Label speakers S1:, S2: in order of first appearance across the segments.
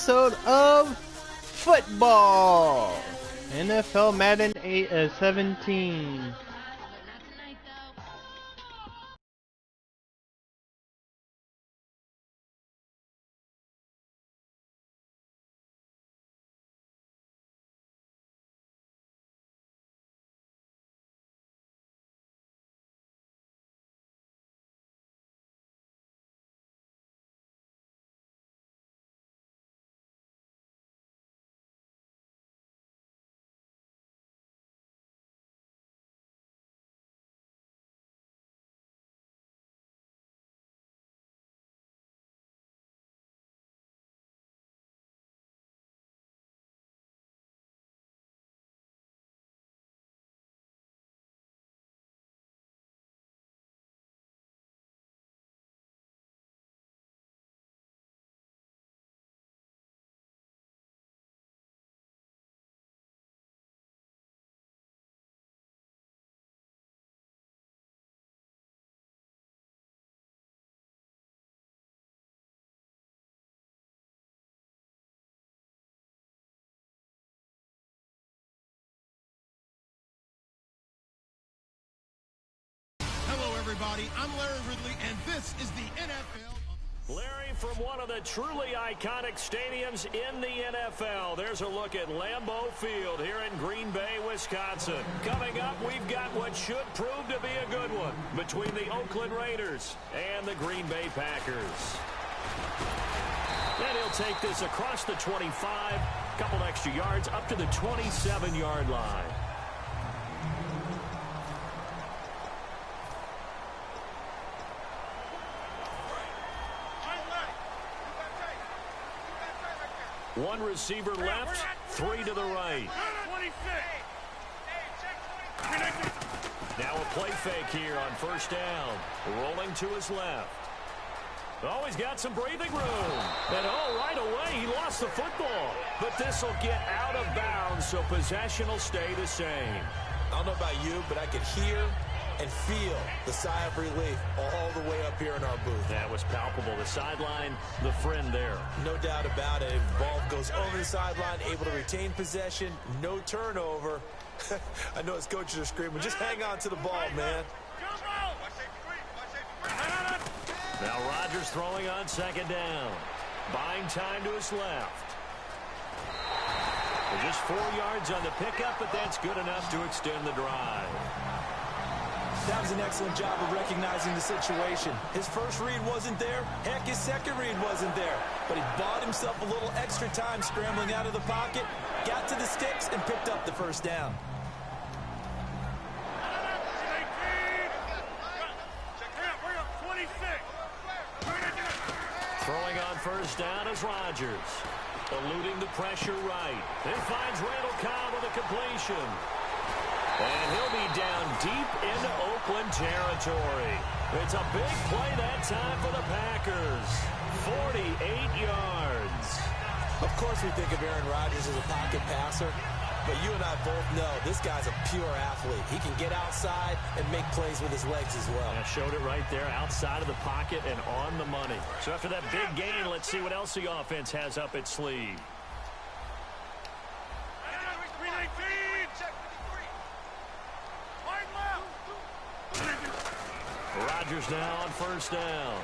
S1: episode of football. NFL Madden 17.
S2: Everybody, I'm Larry Ridley, and this is the NFL.
S3: Larry, from one of the truly iconic stadiums in the NFL, there's a look at Lambeau Field here in Green Bay, Wisconsin. Coming up, we've got what should prove to be a good one between the Oakland Raiders and the Green Bay Packers. And he'll take this across the 25, couple extra yards up to the 27-yard line. One receiver left, three to the right. Now a play fake here on first down. Rolling to his left. Oh, he's got some breathing room. And oh, right away, he lost the football. But this will get out of bounds, so possession will stay the same.
S4: I don't know about you, but I could hear and feel the sigh of relief all the way up here in our booth.
S3: That was palpable. The sideline, the friend there.
S4: No doubt about it. Ball goes over the sideline, able to retain possession, no turnover. I know his coaches are screaming, just hang on to the ball, man.
S3: Now Rodgers throwing on second down. Buying time to his left. Just 4 yards on the pickup, but that's good enough to extend the drive.
S4: That was an excellent job of recognizing the situation. His first read wasn't there. Heck, his second read wasn't there. But he bought himself a little extra time scrambling out of the pocket, got to the sticks, and picked up the first down.
S3: Throwing on first down is Rodgers. Eluding the pressure right. It finds Randall Cobb with a completion. And he'll be down deep into Oakland territory. It's a big play that time for the Packers. 48 yards.
S4: Of course we think of Aaron Rodgers as a pocket passer, but you and I both know this guy's a pure athlete. He can get outside and make plays with his legs as well.
S3: Yeah, showed it right there, outside of the pocket and on the money. So after that big gain, let's see what else the offense has up its sleeve. Rodgers now on first down.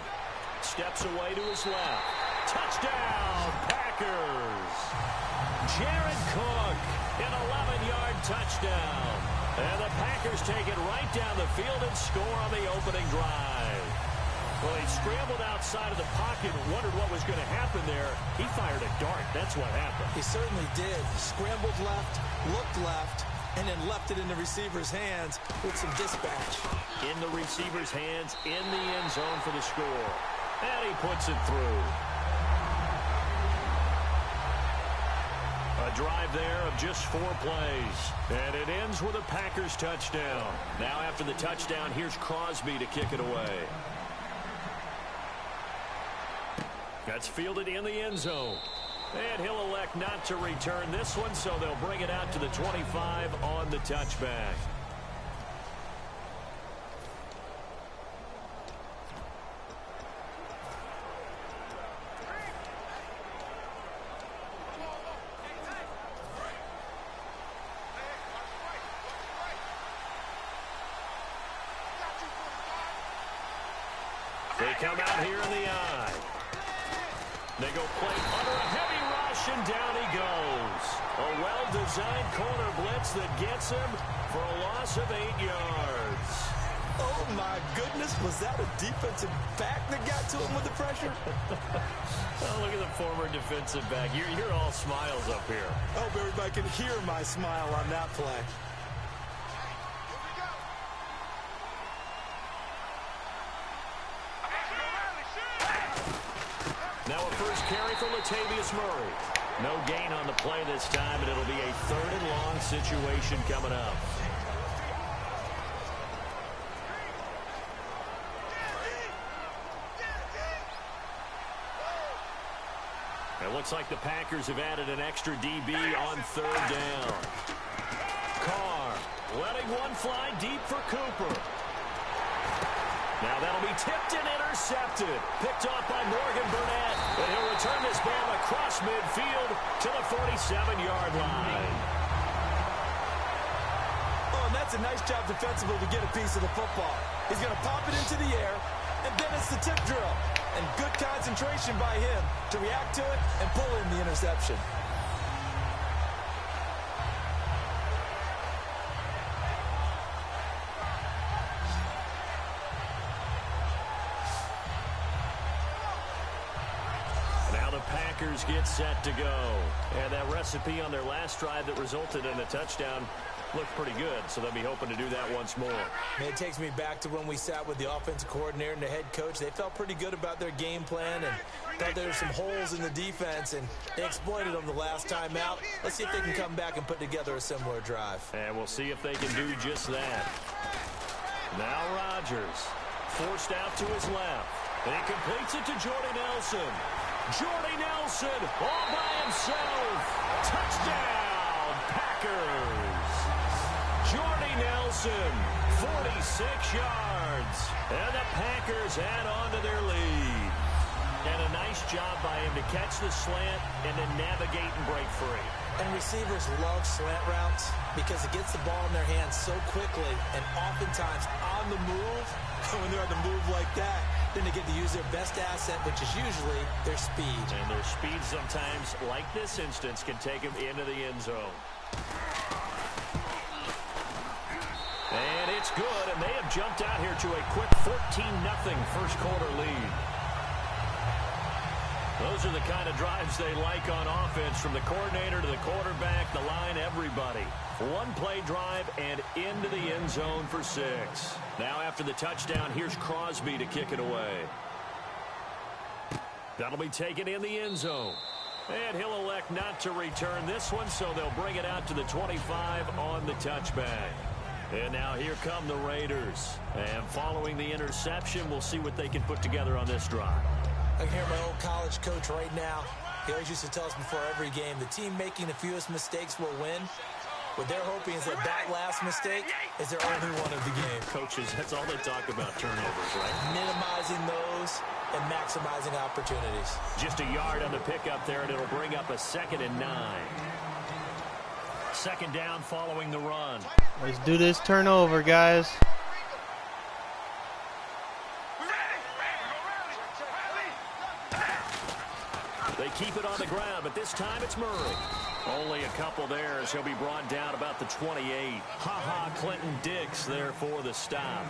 S3: Steps away to his left. Touchdown, Packers. Jared Cook, an 11-yard touchdown. And the Packers take it right down the field and score on the opening drive. Well, he scrambled outside of the pocket and wondered what was going to happen there. He fired a dart. That's what happened.
S4: He certainly did. Scrambled left, looked left, and then left it in the receiver's hands with some dispatch.
S3: In the receiver's hands, in the end zone for the score. And he puts it through. A drive there of just 4 plays. And it ends with a Packers touchdown. Now after the touchdown, here's Crosby to kick it away. That's fielded in the end zone. And he'll elect not to return this one, so they'll bring it out to the 25 on the touchback. They come out here in the eye. They go play under a heavy rush, and down he goes. A well-designed corner blitz that gets him for a loss of 8 yards.
S4: Oh, my goodness. Was that a defensive back that got to him with the pressure?
S3: Oh, look at the former defensive back. You're all smiles up here.
S4: I hope everybody can hear my smile on that play.
S3: Now a first carry for Latavius Murray. No gain on the play this time, and it'll be a 3rd and long situation coming up. It looks like the Packers have added an extra DB on 3rd down. Carr letting one fly deep for Cooper. Now that'll be tipped and intercepted. Picked off by Morgan Burnett. And he'll return this ball across midfield to the 47-yard line.
S4: Oh, and that's a nice job defensively to get a piece of the football. He's going to pop it into the air, and then it's the tip drill. And good concentration by him to react to it and pull in the interception.
S3: Now the Packers get set to go. And that recipe on their last drive that resulted in a touchdown looked pretty good, so they'll be hoping to do that once more.
S4: It takes me back to when we sat with the offensive coordinator and the head coach. They felt pretty good about their game plan and thought there were some holes in the defense, and they exploited them the last time out. Let's see if they can come back and put together a similar drive.
S3: And we'll see if they can do just that. Now Rodgers forced out to his left. And he completes it to Jordy Nelson. Jordy Nelson all by himself. Touchdown, Packers. Jordy Nelson, 46 yards. And the Packers add on to their lead. And a nice job by him to catch the slant and then navigate and break free.
S4: And receivers love slant routes because it gets the ball in their hands so quickly and oftentimes on the move. When they're on the move like that, then they get to use their best asset, which is usually their speed.
S3: And their speed sometimes, like this instance, can take them into the end zone. And it's good, and they have jumped out here to a quick 14-0 first quarter lead. Those are the kind of drives they like on offense, from the coordinator to the quarterback, the line, everybody. One-play drive and into the end zone for 6. Now after the touchdown, here's Crosby to kick it away. That'll be taken in the end zone. And he'll elect not to return this one, so they'll bring it out to the 25 on the touchback. And now here come the Raiders. And following the interception, we'll see what they can put together on this drive.
S4: I can hear my old college coach right now. He always used to tell us before every game, the team making the fewest mistakes will win. What they're hoping is that last mistake is their only one of the game.
S3: Coaches, that's all they talk about, turnovers, right?
S4: Minimizing those and maximizing opportunities.
S3: Just a yard on the pickup there, and it'll bring up a 2nd and 9. 2nd down following the run.
S1: Let's do this turnover, guys.
S3: They keep it on the ground, but this time it's Murray. Only a couple there as he'll be brought down about the 28. Ha-ha Clinton Dix there for the stop.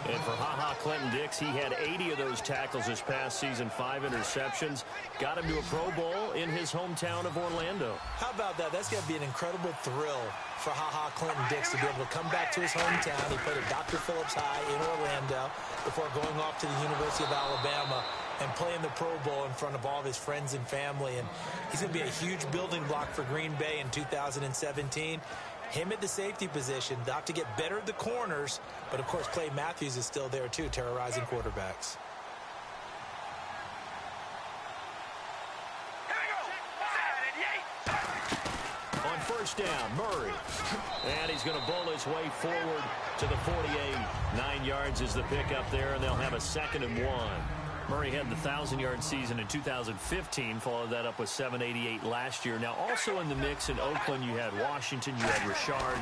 S3: And for Ha-ha Clinton Dix, he had 80 of those tackles this past season, 5 interceptions. Got him to a Pro Bowl in his hometown of Orlando.
S4: How about that? That's going to be an incredible thrill for Ha-ha Clinton Dix to be able to come back to his hometown. He played at Dr. Phillips High in Orlando before going off to the University of Alabama and playing the Pro Bowl in front of all of his friends and family. And he's going to be a huge building block for Green Bay in 2017. Him at the safety position, not to get better at the corners, but of course Clay Matthews is still there too, terrorizing quarterbacks.
S3: On first down, Murray. And he's going to bowl his way forward to the 48. 9 yards is the pickup there, and they'll have a 2nd and 1. Murray had the 1,000-yard season in 2015, followed that up with 788 last year. Now, also in the mix in Oakland, you had Washington, you had Richard.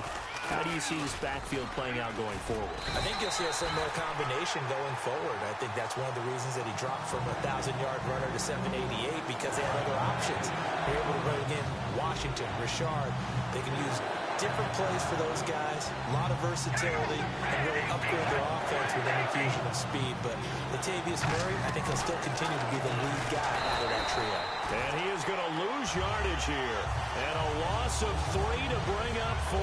S3: How do you see this backfield playing out going forward?
S4: I think you'll see a similar combination going forward. I think that's one of the reasons that he dropped from a 1,000-yard runner to 788, because they had other options. They're able to run again Washington, Richard. They can use different plays for those guys, a lot of versatility, and really upgrade their offense with an infusion of speed. But Latavius Murray, I think he'll still continue to be the lead guy out of that trio.
S3: And he is going to lose yardage here. And a loss of 3 to bring up 4.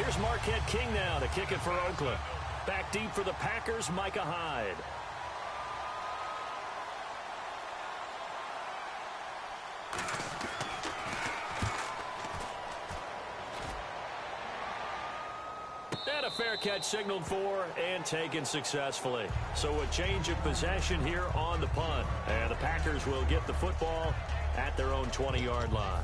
S3: Here's Marquette King now to kick it for Oakland. Back deep for the Packers, Micah Hyde. And a fair catch signaled for and taken successfully. So a change of possession here on the punt. And the Packers will get the football at their own 20-yard line.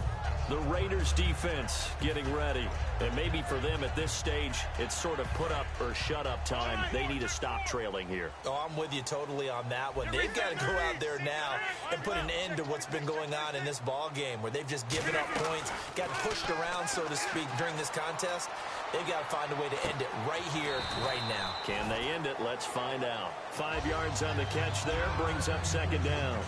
S3: The Raiders defense getting ready. And maybe for them at this stage, it's sort of put up or shut up time. They need to stop trailing here.
S4: Oh, I'm with you totally on that one. They've got to go out there now and put an end to what's been going on in this ball game, where they've just given up points, got pushed around, so to speak, during this contest. They've got to find a way to end it right here, right now.
S3: Can they end it? Let's find out. 5 yards on the catch there, brings up second down.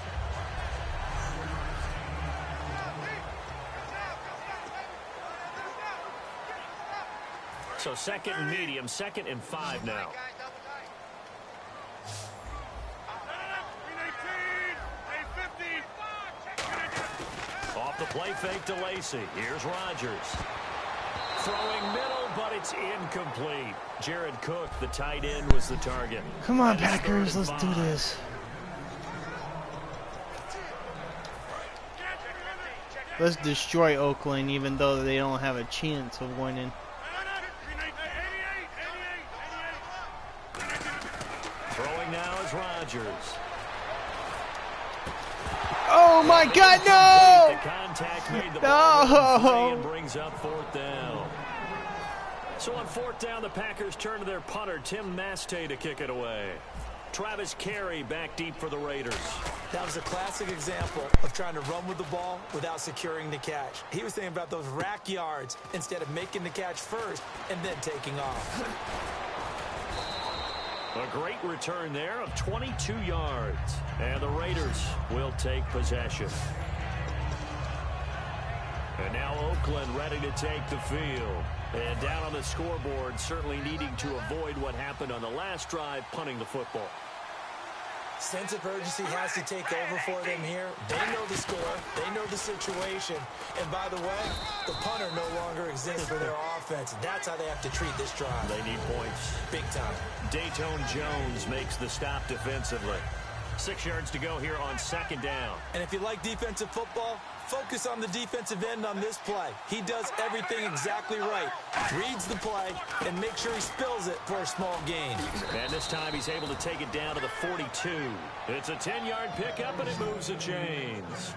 S3: So second and medium, 2nd and 5 now. Off the play fake to Lacey. Here's Rodgers. Throwing middle, but it's incomplete. Jared Cook, the tight end, was the target.
S1: Come on, Packers, let's do this. Let's destroy Oakland, even though they don't have a chance of winning.
S3: Throwing now is Rodgers.
S1: Oh my God, no!
S3: The contact made the ball and brings up 4th down. So on 4th down, the Packers turn to their punter, Tim Mastay, to kick it away. Travis Carey back deep for the Raiders.
S4: That was a classic example of trying to run with the ball without securing the catch. He was thinking about those rack yards instead of making the catch first and then taking off.
S3: A great return there of 22 yards. And the Raiders will take possession. And now Oakland ready to take the field. And down on the scoreboard, certainly needing to avoid what happened on the last drive, punting the football.
S4: Sense of urgency has to take over for them here. They know the score. They know the situation. And by the way, the punter no longer exists for their offense. That's how they have to treat this drive.
S3: They need points.
S4: Big time.
S3: Dayton Jones makes the stop defensively. 6 yards to go here on 2nd down.
S4: And if you like defensive football, focus on the defensive end on this play. He does everything exactly right. Reads the play and makes sure he spills it for a small gain.
S3: And this time he's able to take it down to the 42. It's a 10-yard pickup, and it moves the chains.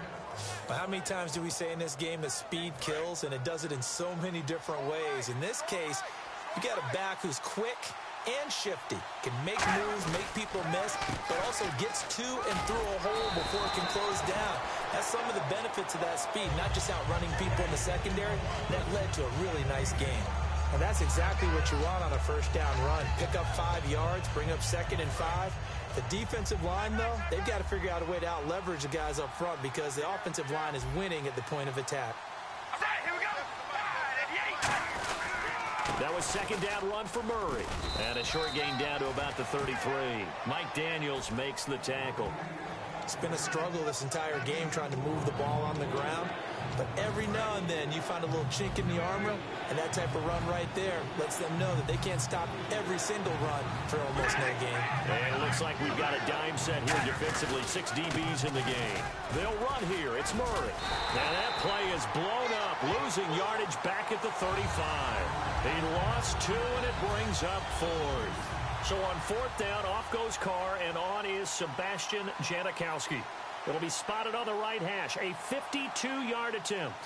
S4: But how many times do we say in this game that speed kills, and it does it in so many different ways? In this case, you got a back who's quick and shifty, can make moves, make people miss, but also gets to and through a hole before it can close down. That's some of the benefits of that speed, not just outrunning people in the secondary. That led to a really nice game. And that's exactly what you want on a first down run. Pick up 5 yards, bring up 2nd and 5. The defensive line, though, they've got to figure out a way to out-leverage the guys up front because the offensive line is winning at the point of attack.
S3: That was 2nd down run for Murray. And a short gain down to about the 33. Mike Daniels makes the tackle.
S4: It's been a struggle this entire game trying to move the ball on the ground. But every now and then you find a little chink in the armor, and that type of run right there lets them know that they can't stop every single run for almost no gain.
S3: And it looks like we've got a dime set here defensively. 6 DBs in the game. They'll run here. It's Murray. And that play is blown up, losing yardage back at the 35. He lost 2, and it brings up 4th. So on 4th down, off goes Carr, and on is Sebastian Janikowski. It'll be spotted on the right hash. A 52-yard attempt.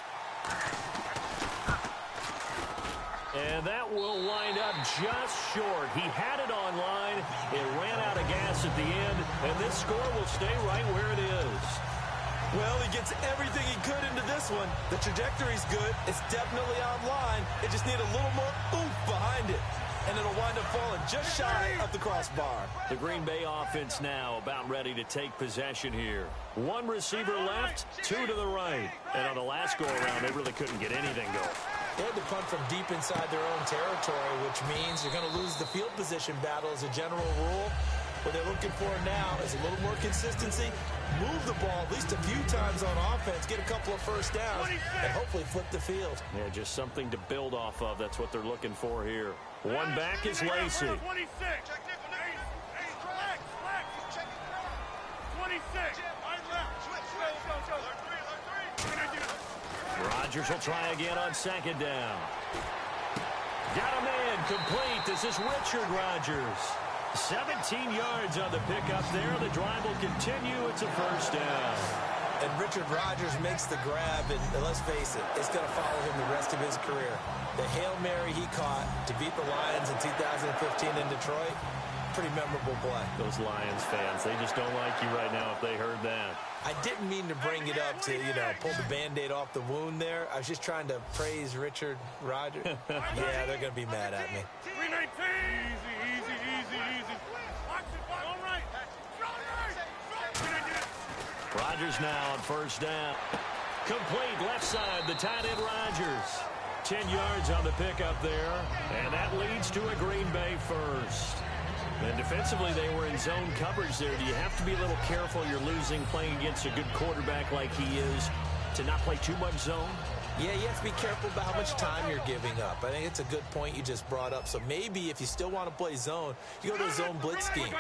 S3: And that will wind up just short. He had it online. It ran out of gas at the end, and this score will stay right where it is.
S4: Well, he gets everything he could into this one. The trajectory's good. It's definitely online. It just needs a little more oomph behind it. And it'll wind up falling just shy of the crossbar.
S3: The Green Bay offense now about ready to take possession here. One receiver left, two to the right. And on the last go-around, they really couldn't get anything going.
S4: They had to punt from deep inside their own territory, which means you're going to lose the field position battle as a general rule. What they're looking for now is a little more consistency, move the ball at least a few times on offense, get a couple of first downs, and hopefully flip the field.
S3: Yeah, just something to build off of. That's what they're looking for here. One back is Lacey.
S2: 26.
S3: Rodgers will try again on second down. Got him in, complete. This is Richard Rodgers. 17 yards on the pickup there. The drive will continue. It's a first down.
S4: And Richard Rodgers makes the grab, and let's face it, it's going to follow him the rest of his career. The Hail Mary he caught to beat the Lions in 2015 in Detroit, pretty memorable play.
S3: Those Lions fans, they just don't like you right now if they heard that.
S4: I didn't mean to bring it up to, pull the Band-Aid off the wound there. I was just trying to praise Richard Rodgers. Yeah, they're going to be mad at me.
S2: 319. Easy. All right.
S3: Rodgers now on first down. Complete left side, the tight end Rodgers. 10 yards on the pickup there, and that leads to a Green Bay first. And defensively, they were in zone coverage there. Do you have to be a little careful? You're losing playing against a good quarterback like he is to not play too much zone?
S4: Yeah, you have to be careful about how much time you're giving up. I think it's a good point you just brought up. So maybe if you still want to play zone, you go to a zone blitz scheme.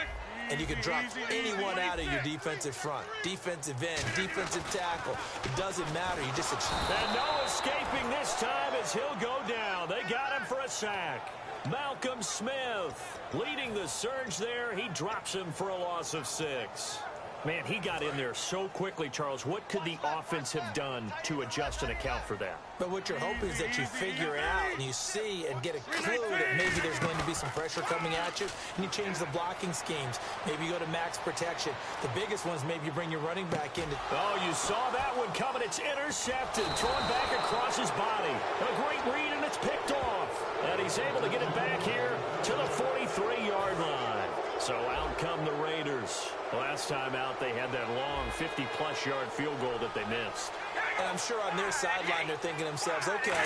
S4: And you can drop anyone out of your defensive front. Defensive end, defensive tackle. It doesn't matter. You just...
S3: And no escaping this time as he'll go down. They got him for a sack. Malcolm Smith leading the surge there. He drops him for a loss of 6. Man, he got in there so quickly, Charles. What could the offense have done to adjust and account for that?
S4: But what you're hoping is that you figure it out and you see and get a clue that maybe there's going to be some pressure coming at you, and you change the blocking schemes. Maybe you go to max protection. The biggest one is maybe you bring your running back in.
S3: Oh, you saw that one coming. It's intercepted. Thrown back across his body. A great read, and it's picked off. And he's able to get it back here to the 43-yard line. So out come the Raiders. Last time out, they had that long 50-plus yard field goal that they missed.
S4: And I'm sure on their sideline, they're thinking to themselves, okay,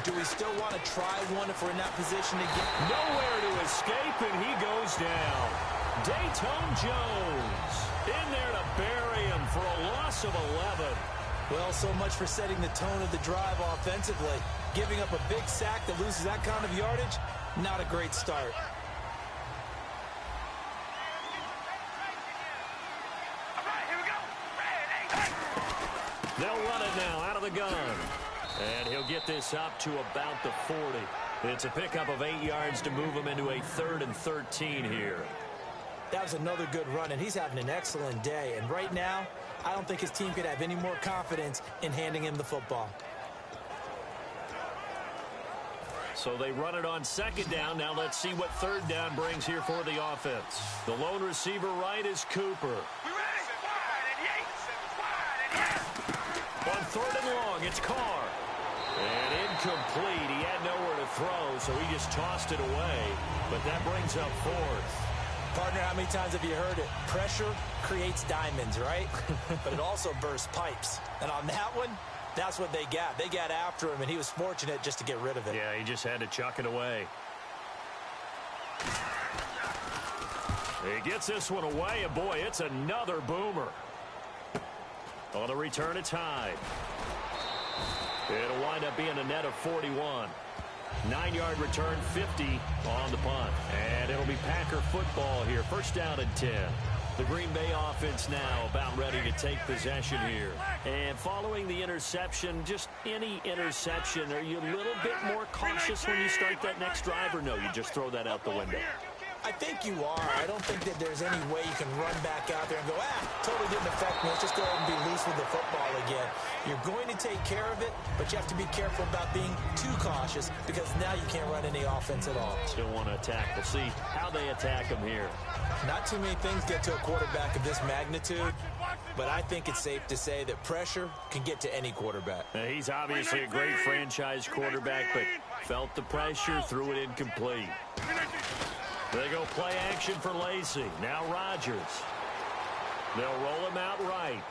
S4: do we still want to try one if we're in that position again?
S3: Nowhere to escape, and he goes down. Dayton Jones in there to bury him for a loss of 11.
S4: Well, so much for setting the tone of the drive offensively. Giving up a big sack that loses that kind of yardage, not a great start.
S3: They'll run it now out of the gun. And he'll get this up to about the 40. It's a pickup of 8 yards to move him into a 3rd and 13 here.
S4: That was another good run, and he's having an excellent day. And right now, I don't think his team could have any more confidence in handing him the football.
S3: So they run it on second down. Now let's see what third down brings here for the offense. The lone receiver right is Cooper. On 3rd and long, it's Carr. And incomplete. He had nowhere to throw, so he just tossed it away. But that brings up 4th.
S4: Partner, how many times have you heard it? Pressure creates diamonds, right? But it also bursts pipes. And on that one, that's what they got. They got after him, and he was fortunate just to get rid of it.
S3: Yeah, he just had to chuck it away. He gets this one away, and boy, it's another boomer. On the return, it's Hyde. It'll wind up being a net of 41. 9-yard return, 50 on the punt. And it'll be Packer football here. First down and 10. The Green Bay offense now about ready to take possession here. And following the interception, just any interception, are you a little bit more cautious when you start that next drive, or no, you just throw that out the window?
S4: I think you are. I don't think that there's any way you can run back out there and go, totally didn't affect me. Let's just go ahead and be loose with the football again. You're going to take care of it, but you have to be careful about being too cautious because now you can't run any offense at all.
S3: Still want to attack. We'll see how they attack him here.
S4: Not too many things get to a quarterback of this magnitude, but I think it's safe to say that pressure can get to any quarterback.
S3: He's obviously a great franchise quarterback, but felt the pressure, threw it incomplete. They go play action for Lacey. Now Rodgers. They'll roll him out right.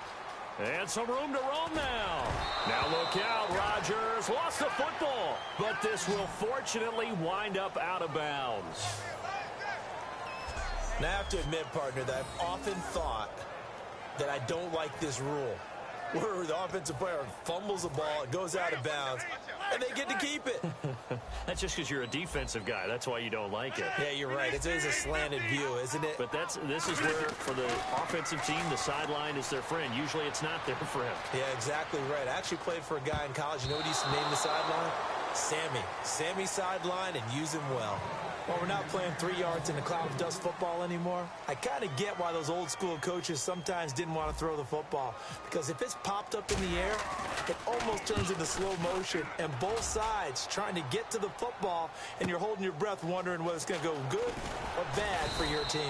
S3: And some room to roam now. Now look out. Rodgers lost the football. But this will fortunately wind up out of bounds.
S4: Now I have to admit, partner, that I've often thought that I don't like this rule, where the offensive player fumbles the ball, it goes out of bounds, and they get to keep it.
S3: That's just because you're a defensive guy. That's why you don't like it.
S4: Yeah, you're right. It's a slanted view, isn't it?
S3: But this is where, for the offensive team, the sideline is their friend. Usually it's not there for him.
S4: Yeah, exactly right. I actually played for a guy in college. You know what he used to name the sideline? Sammy. Sammy sideline, and use him well. Well, we're not playing 3 yards in a cloud of dust football anymore. I kind of get why those old school coaches sometimes didn't want to throw the football. Because if it's popped up in the air, it almost turns into slow motion. And both sides trying to get to the football, and you're holding your breath wondering whether it's going to go good or bad for your team.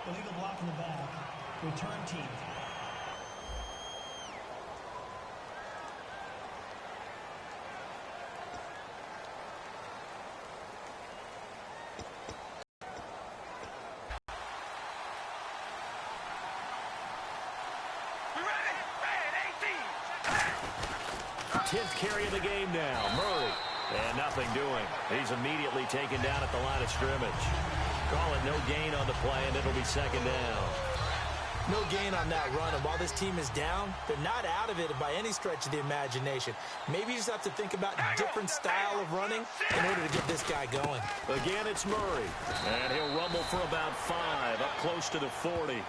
S5: Illegal block in the back. Return team.
S3: Tenth carry of the game now. Murray. And nothing doing. He's immediately taken down at the line of scrimmage. Call it no gain on the play, and it'll be second down.
S4: No gain on that run, and while this team is down, they're not out of it by any stretch of the imagination. Maybe you just have to think about a different style of running in order to get this guy going.
S3: Again, it's Murray. And he'll rumble for about 5, up close to the 40.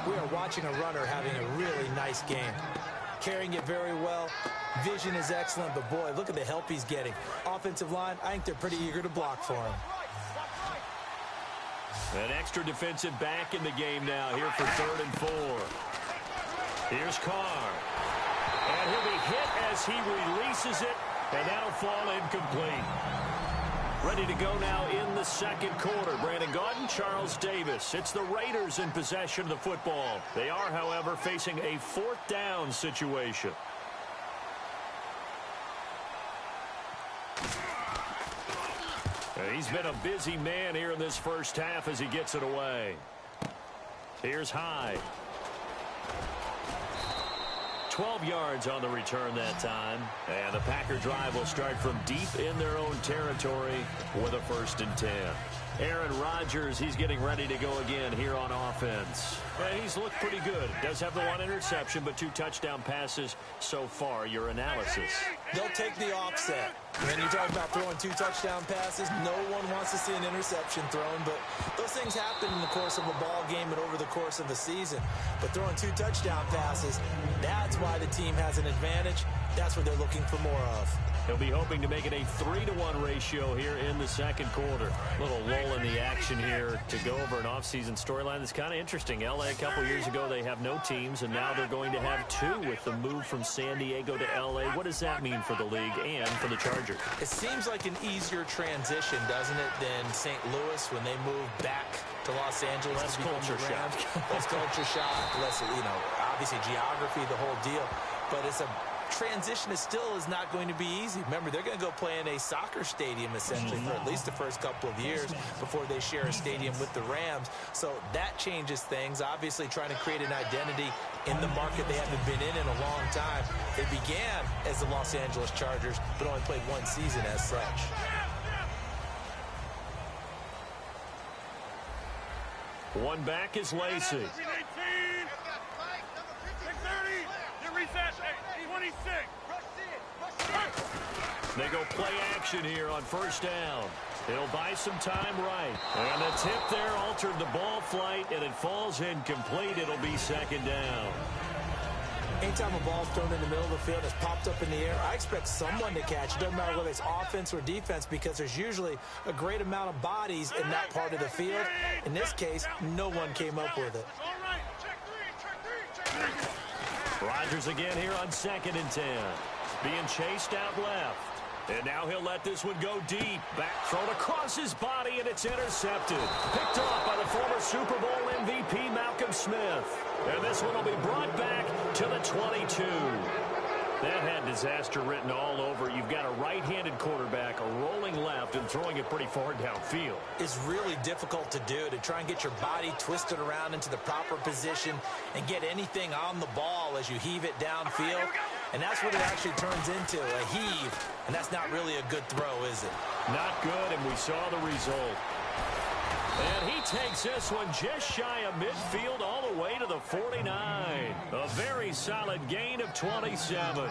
S4: We are watching a runner having a really nice game. Carrying it very well. Vision is excellent, but boy, look at the help he's getting. Offensive line, I think they're pretty eager to block for him.
S3: An extra defensive back in the game now here for 3rd and 4. Here's Carr. And he'll be hit as he releases it, and that'll fall incomplete. Ready to go now in the second quarter. Brandon Gaudin, Charles Davis. It's the Raiders in possession of the football. They are, however, facing a 4th down situation. He's been a busy man here in this first half as he gets it away. Here's Hyde. 12 yards on the return that time. And the Packer drive will start from deep in their own territory with a 1st and 10. Aaron Rodgers, he's getting ready to go again here on offense. Yeah, he's looked pretty good. Does have the 1 interception, but 2 touchdown passes so far. Your analysis.
S4: They'll take the offset. When you talk about throwing 2 touchdown passes, no one wants to see an interception thrown, but those things happen in the course of a ball game and over the course of the season. But throwing 2 touchdown passes, that's why the team has an advantage. That's what they're looking for more of.
S3: He'll be hoping to make it a 3-to-1 ratio here in the second quarter. Little lull in the action here to go over an offseason storyline that's kind of interesting. L.A. a couple years ago, they have no teams, and now they're going to have 2 with the move from San Diego to L.A. What does that mean for the league and for the Chargers?
S4: It seems like an easier transition, doesn't it, than St. Louis when they moved back to Los Angeles.
S3: Less culture shock.
S4: Less culture shock, less, obviously geography, the whole deal. But it's a transition is not going to be easy. Remember, they're going to go play in a soccer stadium essentially for at least the first couple of years before they share a stadium with the Rams. So that changes things. Obviously trying to create an identity in the market they haven't been in a long time. They began as the Los Angeles Chargers, but only played 1 season as such.
S3: One back is Lacey. They go play action here on 1st down. He'll buy some time right. And the tip there altered the ball flight, and it falls incomplete. It'll be 2nd down.
S4: Anytime a ball's thrown in the middle of the field and it's popped up in the air, I expect someone to catch. It doesn't matter whether it's offense or defense, because there's usually a great amount of bodies in that part of the field. In this case, no one came up with it.
S3: Rodgers again here on 2nd and 10. Being chased out left. And now he'll let this one go deep. Back thrown across his body, and it's intercepted. Picked off by the former Super Bowl MVP, Malcolm Smith. And this one will be brought back to the 22. That had disaster written all over. You've got a right-handed quarterback, a rolling left, and throwing it pretty far downfield.
S4: It's really difficult to do, to try and get your body twisted around into the proper position and get anything on the ball as you heave it downfield. And that's what it actually turns into, a heave. And that's not really a good throw, is it?
S3: Not good, and we saw the result. And he takes this one just shy of midfield all the way to the 49. A very solid gain of 27.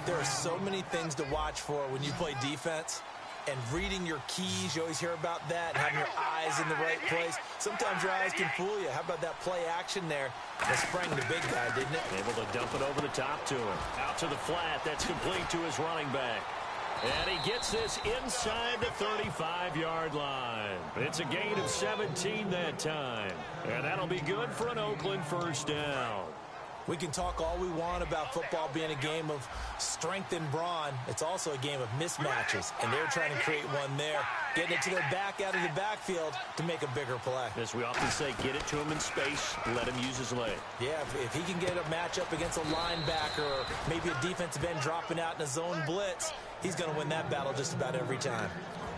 S4: There are so many things to watch for when you play defense. And reading your keys, you always hear about that, and having your eyes in the right place. Sometimes your eyes can fool you. How about that play action there? That sprang the big guy, didn't it?
S3: Able to dump it over the top to him. Out to the flat. That's complete to his running back. And he gets this inside the 35-yard line. It's a gain of 17 that time. And that'll be good for an Oakland first down.
S4: We can talk all we want about football being a game of strength and brawn. It's also a game of mismatches, and they're trying to create one there, getting it to their back out of the backfield to make a bigger play.
S3: As we often say, get it to him in space, let him use his leg.
S4: Yeah, if he can get a matchup against a linebacker or maybe a defensive end dropping out in a zone blitz, he's going to win that battle just about every time.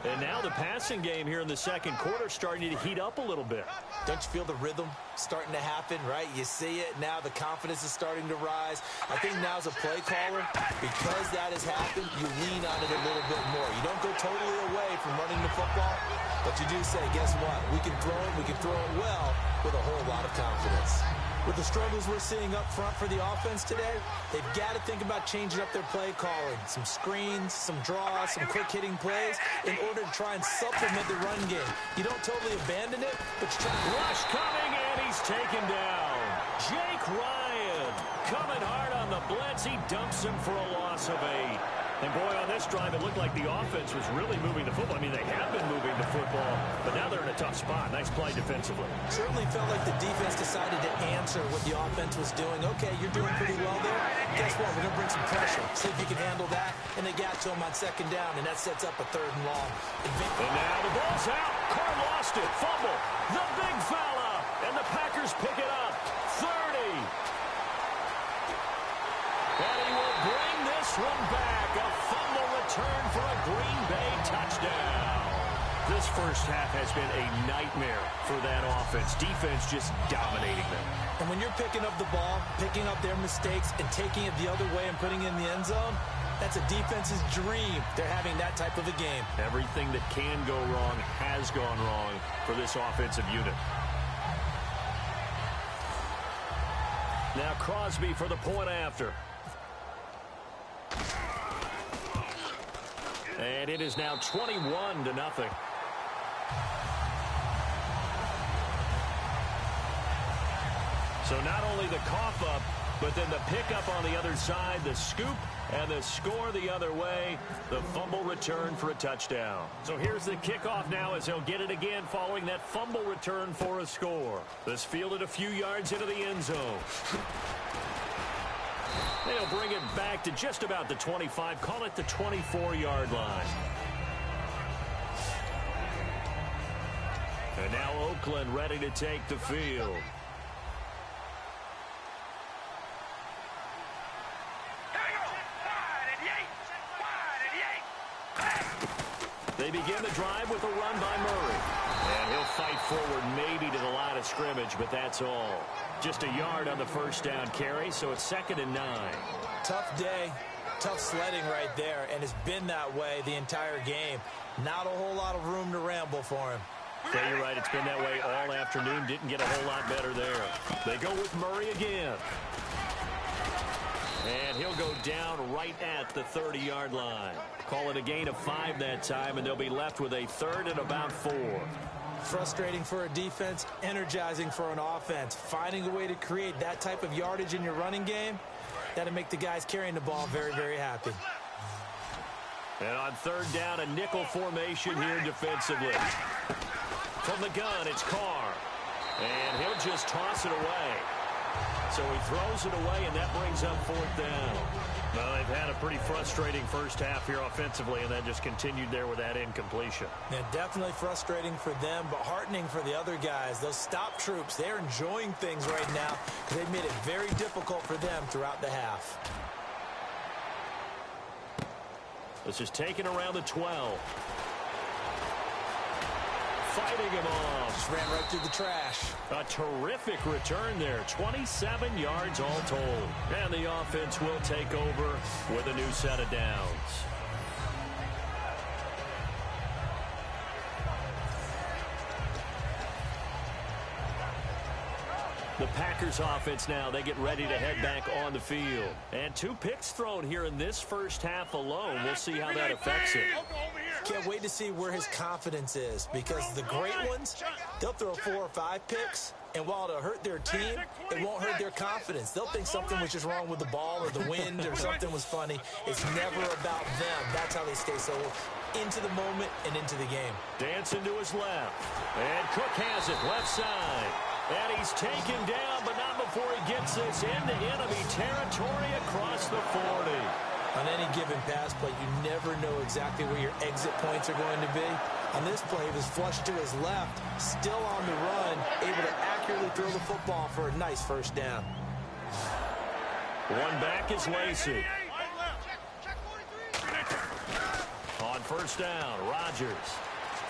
S3: And now the passing game here in the second quarter starting to heat up a little bit.
S4: Don't you feel the rhythm starting to happen, right? You see it now. The confidence is starting to rise. I think now as a play caller, because that has happened, you lean on it a little bit more. You don't go totally away from running the football, but you do say, guess what? We can throw it. We can throw it well with a whole lot of confidence. With the struggles we're seeing up front for the offense today, they've got to think about changing up their play calling. Some screens, some draws, some quick-hitting plays in order to try and supplement the run game. You don't totally abandon it, but you try to...
S3: Rush coming, and he's taken down. Jake Ryan coming hard on the blitz. He dumps him for a loss of 8. And, boy, on this drive, it looked like the offense was really moving the football. I mean, they have been moving the football, but now they're in a tough spot. Nice play defensively.
S4: Certainly felt like the defense decided to answer what the offense was doing. Okay, you're doing pretty well there. Guess what? We're going to bring some pressure. See if you can handle that. And they got to him on 2nd down, and that sets up a 3rd and long.
S3: And now the ball's out. Carr lost it. Fumble. The big fella. And the Packers pick it up. 30. And he will bring this one back. A fumble return for a Green Bay touchdown. This first half has been a nightmare for that offense. Defense just dominating them.
S4: And when you're picking up the ball, picking up their mistakes, and taking it the other way and putting it in the end zone, that's a defense's dream. They're having that type of a game.
S3: Everything that can go wrong has gone wrong for this offensive unit. Now Crosby for the point after. And it is now 21-0. So not only the cough up, but then the pickup on the other side, the scoop, and the score the other way, the fumble return for a touchdown. So here's the kickoff now as he'll get it again following that fumble return for a score. This fielded a few yards into the end zone. They'll bring it back to just about the 25, call it the 24-yard line. And now Oakland ready to take the field. They begin the drive with a run by Murray. And he'll fight forward maybe to the line of scrimmage, but that's all. Just a yard on the first down carry, so it's 2nd and 9.
S4: Tough day, tough sledding right there, and it's been that way the entire game. Not a whole lot of room to ramble for him.
S3: Yeah, you're right. It's been that way all afternoon. Didn't get a whole lot better there. They go with Murray again. And he'll go down right at the 30-yard line. Call it a gain of 5 that time, and they'll be left with a 3rd and about 4.
S4: Frustrating for a defense, energizing for an offense. Finding a way to create that type of yardage in your running game, That'll make the guys carrying the ball very, very happy.
S3: And on third down, a nickel formation here defensively. From the gun, it's Carr. And he'll just toss it away. So he throws it away, and that brings up fourth down. Well, they've had a pretty frustrating first half here offensively, and that just continued there with that incompletion.
S4: Yeah, definitely frustrating for them, but heartening for the other guys. Those stop troops, they're enjoying things right now because they've made it very difficult for them throughout the half.
S3: This is taken around the 12. Fighting him off.
S4: Just ran right through the trash.
S3: A terrific return there. 27 yards all told. And the offense will take over with a new set of downs. The Packers offense now, they get ready to head back on the field. And 2 picks thrown here in this first half alone. We'll see how that affects it.
S4: Can't wait to see where his confidence is, because the great ones, they'll throw 4 or 5 picks, and while it'll hurt their team, it won't hurt their confidence. They'll think something was just wrong with the ball or the wind or something was funny. It's never about them. That's how they stay so into the moment and into the game.
S3: Dancing to his left. And Cook has it, left side. And he's taken down, but not before he gets this into enemy territory across the 40.
S4: On any given pass play, you never know exactly where your exit points are going to be. On this play, he was flushed to his left, still on the run, able to accurately throw the football for a nice first down.
S3: One back is Lacey. On first down, Rodgers.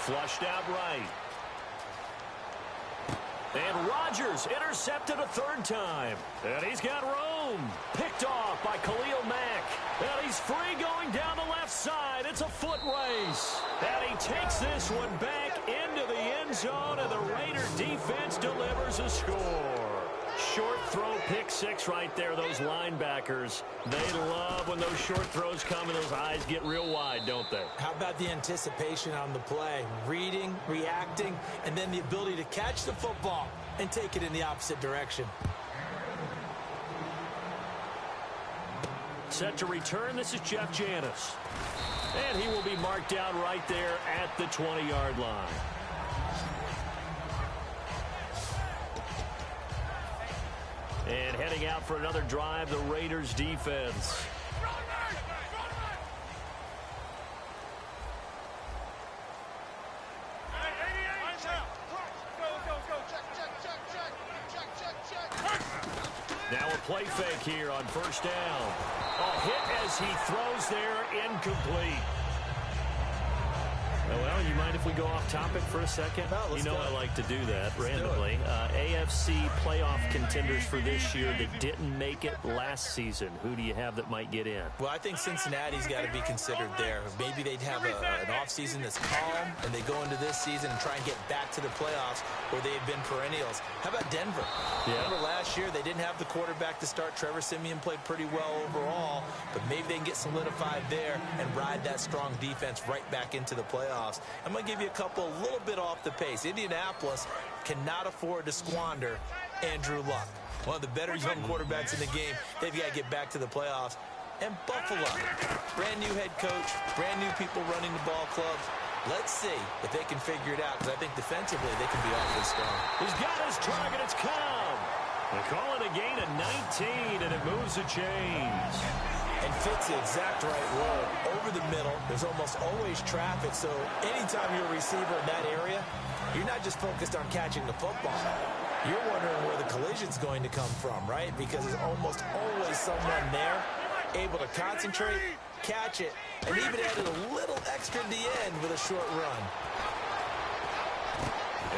S3: Flushed out right. And Rodgers intercepted a third time. And he's got room. Picked off by Khalil Mack. And he's free going down the left side. It's a foot race. And he takes this one back into the end zone, and the Raider defense delivers a score. Short throw, pick six right there. Those linebackers, they love when those short throws come and those eyes get real wide, don't they?
S4: How about the anticipation on the play? Reading, reacting, and then the ability to catch the football and take it in the opposite direction.
S3: Set to return, this is Jeff Janis. And he will be marked down right there at the 20-yard line. And heading out for another drive, the Raiders defense. Now a play fake here on first down. A hit as he throws there, incomplete. Well, you mind if we go off topic for a second?
S4: No,
S3: you know I like to do that randomly. AFC playoff contenders for this year that didn't make it last season. Who do you have that might get in?
S4: Well, I think Cincinnati's got to be considered there. Maybe they'd have an offseason that's calm, and they go into this season and try and get back to the playoffs where they had been perennials. How about Denver?
S3: Yeah.
S4: Remember last year, they didn't have the quarterback to start. Trevor Siemian played pretty well overall, but maybe they can get solidified there and ride that strong defense right back into the playoffs. I'm going to give you a couple a little bit off the pace. Indianapolis cannot afford to squander Andrew Luck, one of the better young quarterbacks in the game. They've got to get back to the playoffs. And Buffalo, brand new head coach, brand new people running the ball clubs. Let's see if they can figure it out, because I think defensively they can be awfully strong.
S3: He's got his target. It's come. They call it a gain of 19, and it moves the chains.
S4: And fits the exact right role. Over the middle, there's almost always traffic, so anytime you're a receiver in that area, you're not just focused on catching the football. You're wondering where the collision's going to come from, right? Because there's almost always someone there able to concentrate, catch it, and even added a little extra at the end with a short run.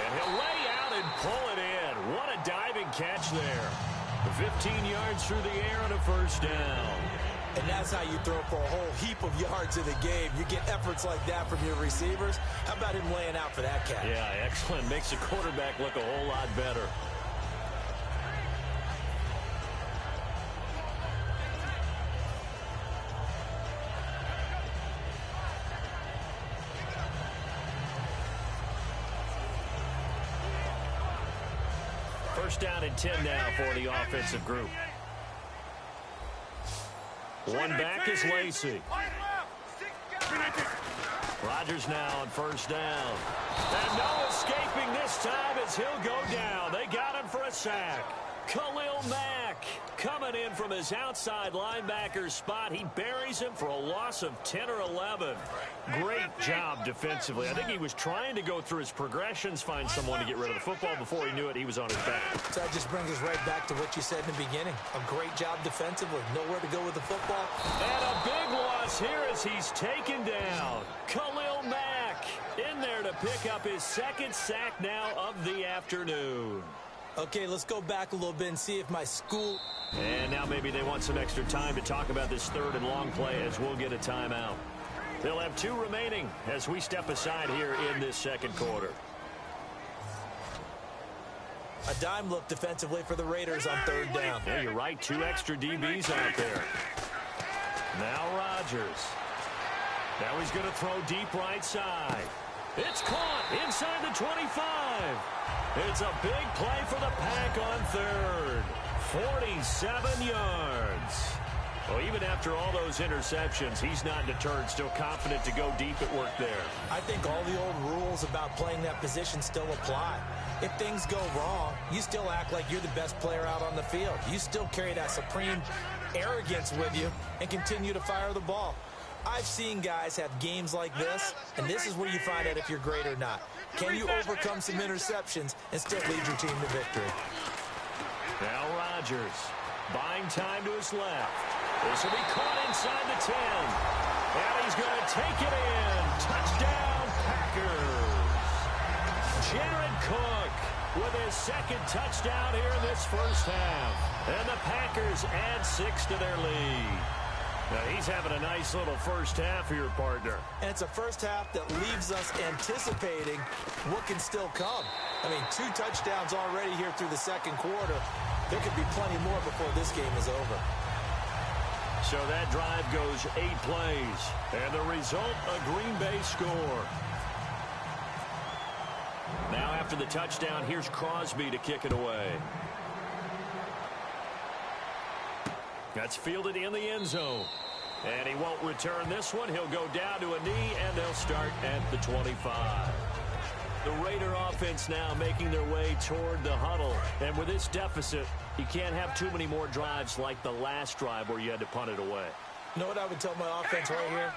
S3: And he'll lay out and pull it in. What a diving catch there. 15 yards through the air and a first down.
S4: And that's how you throw for a whole heap of yards in the game. You get efforts like that from your receivers. How about him laying out for that catch?
S3: Yeah, excellent. Makes the quarterback look a whole lot better. First down and 10 now for the offensive group. One back is Lacey. Rodgers now on first down. And no escaping this time as he'll go down. They got him for a sack. Khalil Mack coming in from his outside linebacker spot. He buries him for a loss of 10 or 11. Great job defensively. I think he was trying to go through his progressions, find someone to get rid of the football. Before he knew it, he was on his back.
S4: So that just brings us right back to what you said in the beginning. A great job defensively. Nowhere to go with the football.
S3: And a big loss here as he's taken down. Khalil Mack in there to pick up his second sack now of the afternoon.
S4: Okay, let's go back a little bit and see if my school...
S3: And now maybe they want some extra time to talk about this third and long play as we'll get a timeout. They'll have 2 remaining as we step aside here in this second quarter.
S4: A dime look defensively for the Raiders on third down.
S3: Yeah, you're right. 2 extra DBs out there. Now Rodgers. Now he's going to throw deep right side. It's caught inside the 25. It's a big play for the Pack on third. 47 yards. Well, even after all those interceptions, he's not deterred, still confident to go deep at work there.
S4: I think all the old rules about playing that position still apply. If things go wrong, you still act like you're the best player out on the field. You still carry that supreme arrogance with you and continue to fire the ball. I've seen guys have games like this, and this is where you find out if you're great or not. Can you overcome some interceptions and still lead your team to victory?
S3: Now Rodgers, buying time to his left. This will be caught inside the 10. And he's going to take it in. Touchdown, Packers. Jared Cook with his second touchdown here in this first half. And the Packers add 6 to their lead. Now, he's having a nice little first half here, partner.
S4: And it's a first half that leaves us anticipating what can still come. I mean, 2 touchdowns already here through the second quarter. There could be plenty more before this game is over.
S3: So that drive goes 8 plays. And the result, a Green Bay score. Now after the touchdown, here's Crosby to kick it away. That's fielded in the end zone. And he won't return this one. He'll go down to a knee, and they'll start at the 25. The Raider offense now making their way toward the huddle. And with this deficit, you can't have too many more drives like the last drive where you had to punt it away.
S4: You know what I would tell my offense right here?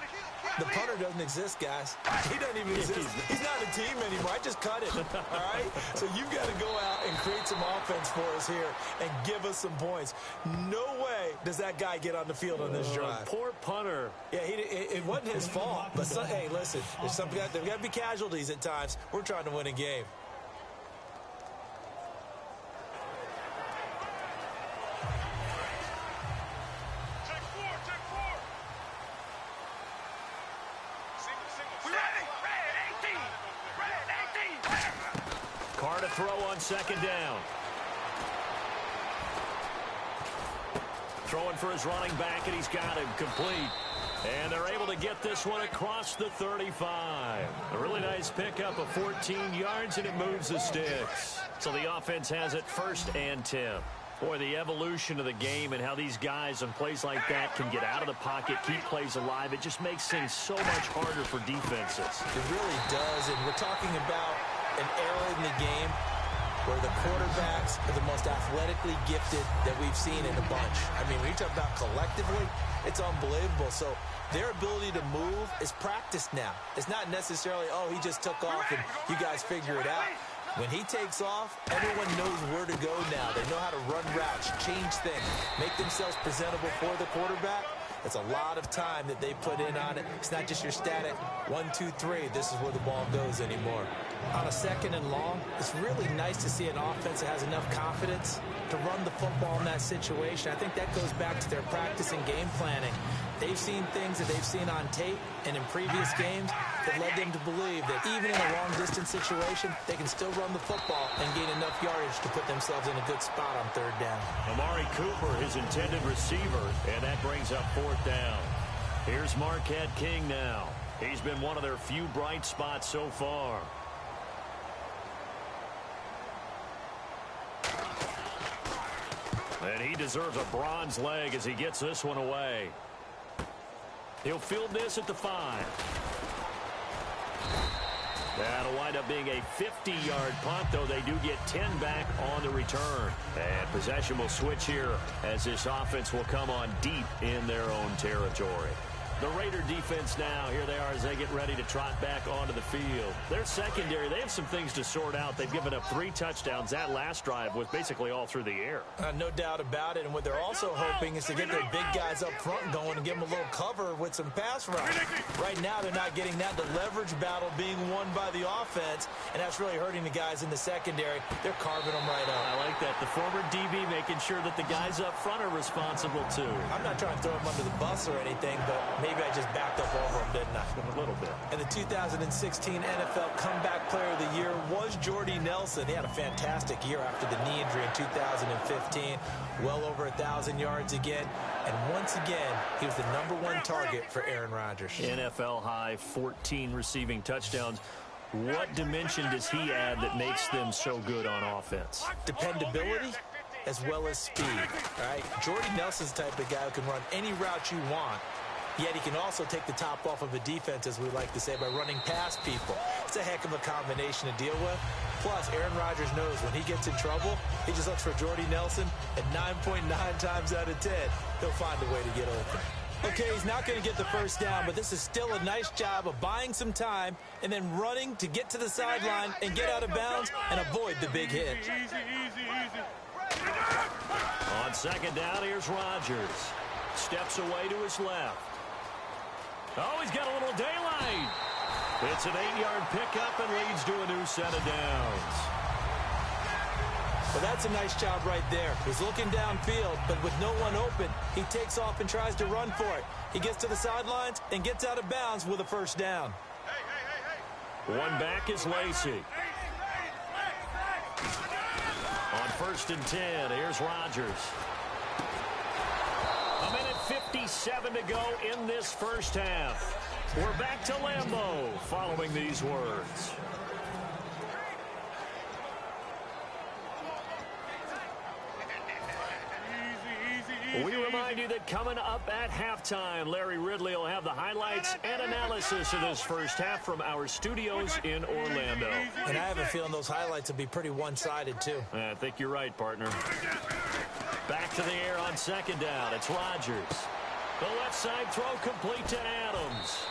S4: The punter doesn't exist, guys. He doesn't even exist. He's not a team anymore. I just cut it, all right? So you've got to go out and create some offense for us here and give us some points. No way does that guy get on the field on this drive.
S3: Poor punter.
S4: Yeah, it wasn't his fault. But, hey, listen, there's got to be casualties at times. We're trying to win a game.
S3: Carr to throw on second down. Throwing for his running back, and he's got him complete. And they're able to get this one across the 35. A really nice pickup of 14 yards, and it moves the sticks. So the offense has it 1st and 10. Boy, the evolution of the game and how these guys on plays like that can get out of the pocket, keep plays alive, it just makes things so much harder for defenses.
S4: It really does, and we're talking about an era in the game where the quarterbacks are the most athletically gifted that we've seen in a bunch. I mean, when you talk about collectively, it's unbelievable. So their ability to move is practiced now. It's not necessarily, oh, he just took off and you guys figure it out. When he takes off, everyone knows where to go now. They know how to run routes, change things, make themselves presentable for the quarterback. It's a lot of time that they put in on it. It's not just your static 1, 2, 3. This is where the ball goes anymore. On a second and long, it's really nice to see an offense that has enough confidence to run the football in that situation. I think that goes back to their practice and game planning. They've seen things that they've seen on tape and in previous games that led them to believe that even in a long-distance situation, they can still run the football and gain enough yardage to put themselves in a good spot on third down.
S3: Amari Cooper, his intended receiver, and that brings up 4th down. Here's Marquette King now. He's been one of their few bright spots so far. And he deserves a bronze leg as he gets this one away. He'll field this at the 5. That'll wind up being a 50-yard punt, though they do get 10 back on the return. And possession will switch here as this offense will come on deep in their own territory. The Raider defense now, here they are as they get ready to trot back onto the field. Their secondary, they have some things to sort out. They've given up 3 touchdowns. That last drive was basically all through the air.
S4: No doubt about it. And what they're also hoping is to get their big guys up front going and give them a little cover with some pass rush. Right now, they're not getting that. The leverage battle being won by the offense, and that's really hurting the guys in the secondary. They're carving them right up.
S3: I like that. The former DB making sure that the guys up front are responsible, too.
S4: I'm not trying to throw them under the bus or anything, but maybe I just backed up over them, didn't I?
S3: A little bit.
S4: And the 2016 NFL Comeback Player of the Year was Jordy Nelson. He had a fantastic year after the knee injury in 2015. Well over 1,000 yards again. And once again, he was the #1 target for Aaron Rodgers.
S3: NFL high 14 receiving touchdowns. What dimension does he add that makes them so good on offense?
S4: Dependability as well as speed. All right, Jordy Nelson's the type of guy who can run any route you want. Yet he can also take the top off of a defense, as we like to say, by running past people. It's a heck of a combination to deal with. Plus, Aaron Rodgers knows when he gets in trouble, he just looks for Jordy Nelson, and 9.9 times out of 10, he'll find a way to get open. Okay, he's not going to get the first down, but this is still a nice job of buying some time and then running to get to the sideline and get out of bounds and avoid the big hit.
S3: On second down, here's Rodgers. Steps away to his left. Oh, he's got a little daylight. It's an 8-yard pickup and leads to a new set of downs.
S4: Well, that's a nice job right there. He's looking downfield, but with no one open, he takes off and tries to run for it. He gets to the sidelines and gets out of bounds with a first down.
S3: One back is Lacey. On 1st and 10, here's Rodgers. 1:57 to go in this first half. We're back to Lambeau following these words. We remind you that coming up at halftime, Larry Ridley will have the highlights and analysis of this first half from our studios in Orlando.
S4: And I have a feeling those highlights will be pretty one-sided, too.
S3: I think you're right, partner. Back to the air on second down. It's Rodgers. The left side throw complete to Adams.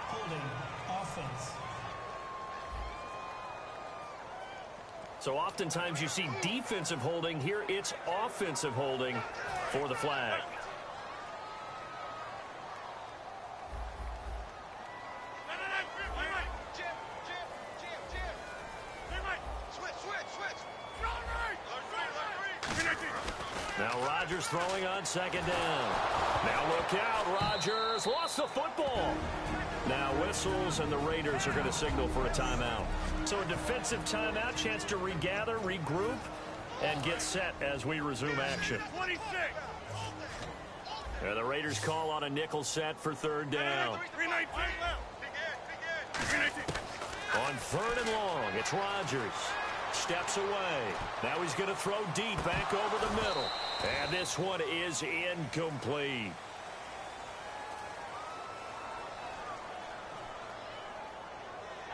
S5: Holding offense.
S3: So oftentimes you see defensive holding. Here it's offensive holding for the flag. Now Rodgers throwing on second down. Now look out, Rodgers lost the football. Now whistles, and the Raiders are going to signal for a timeout. So a defensive timeout, chance to regather, regroup, and get set as we resume action. And the Raiders call on a nickel set for 3rd down. On 3rd and long, it's Rodgers. Steps away. Now he's going to throw deep back over the middle. And this one is incomplete.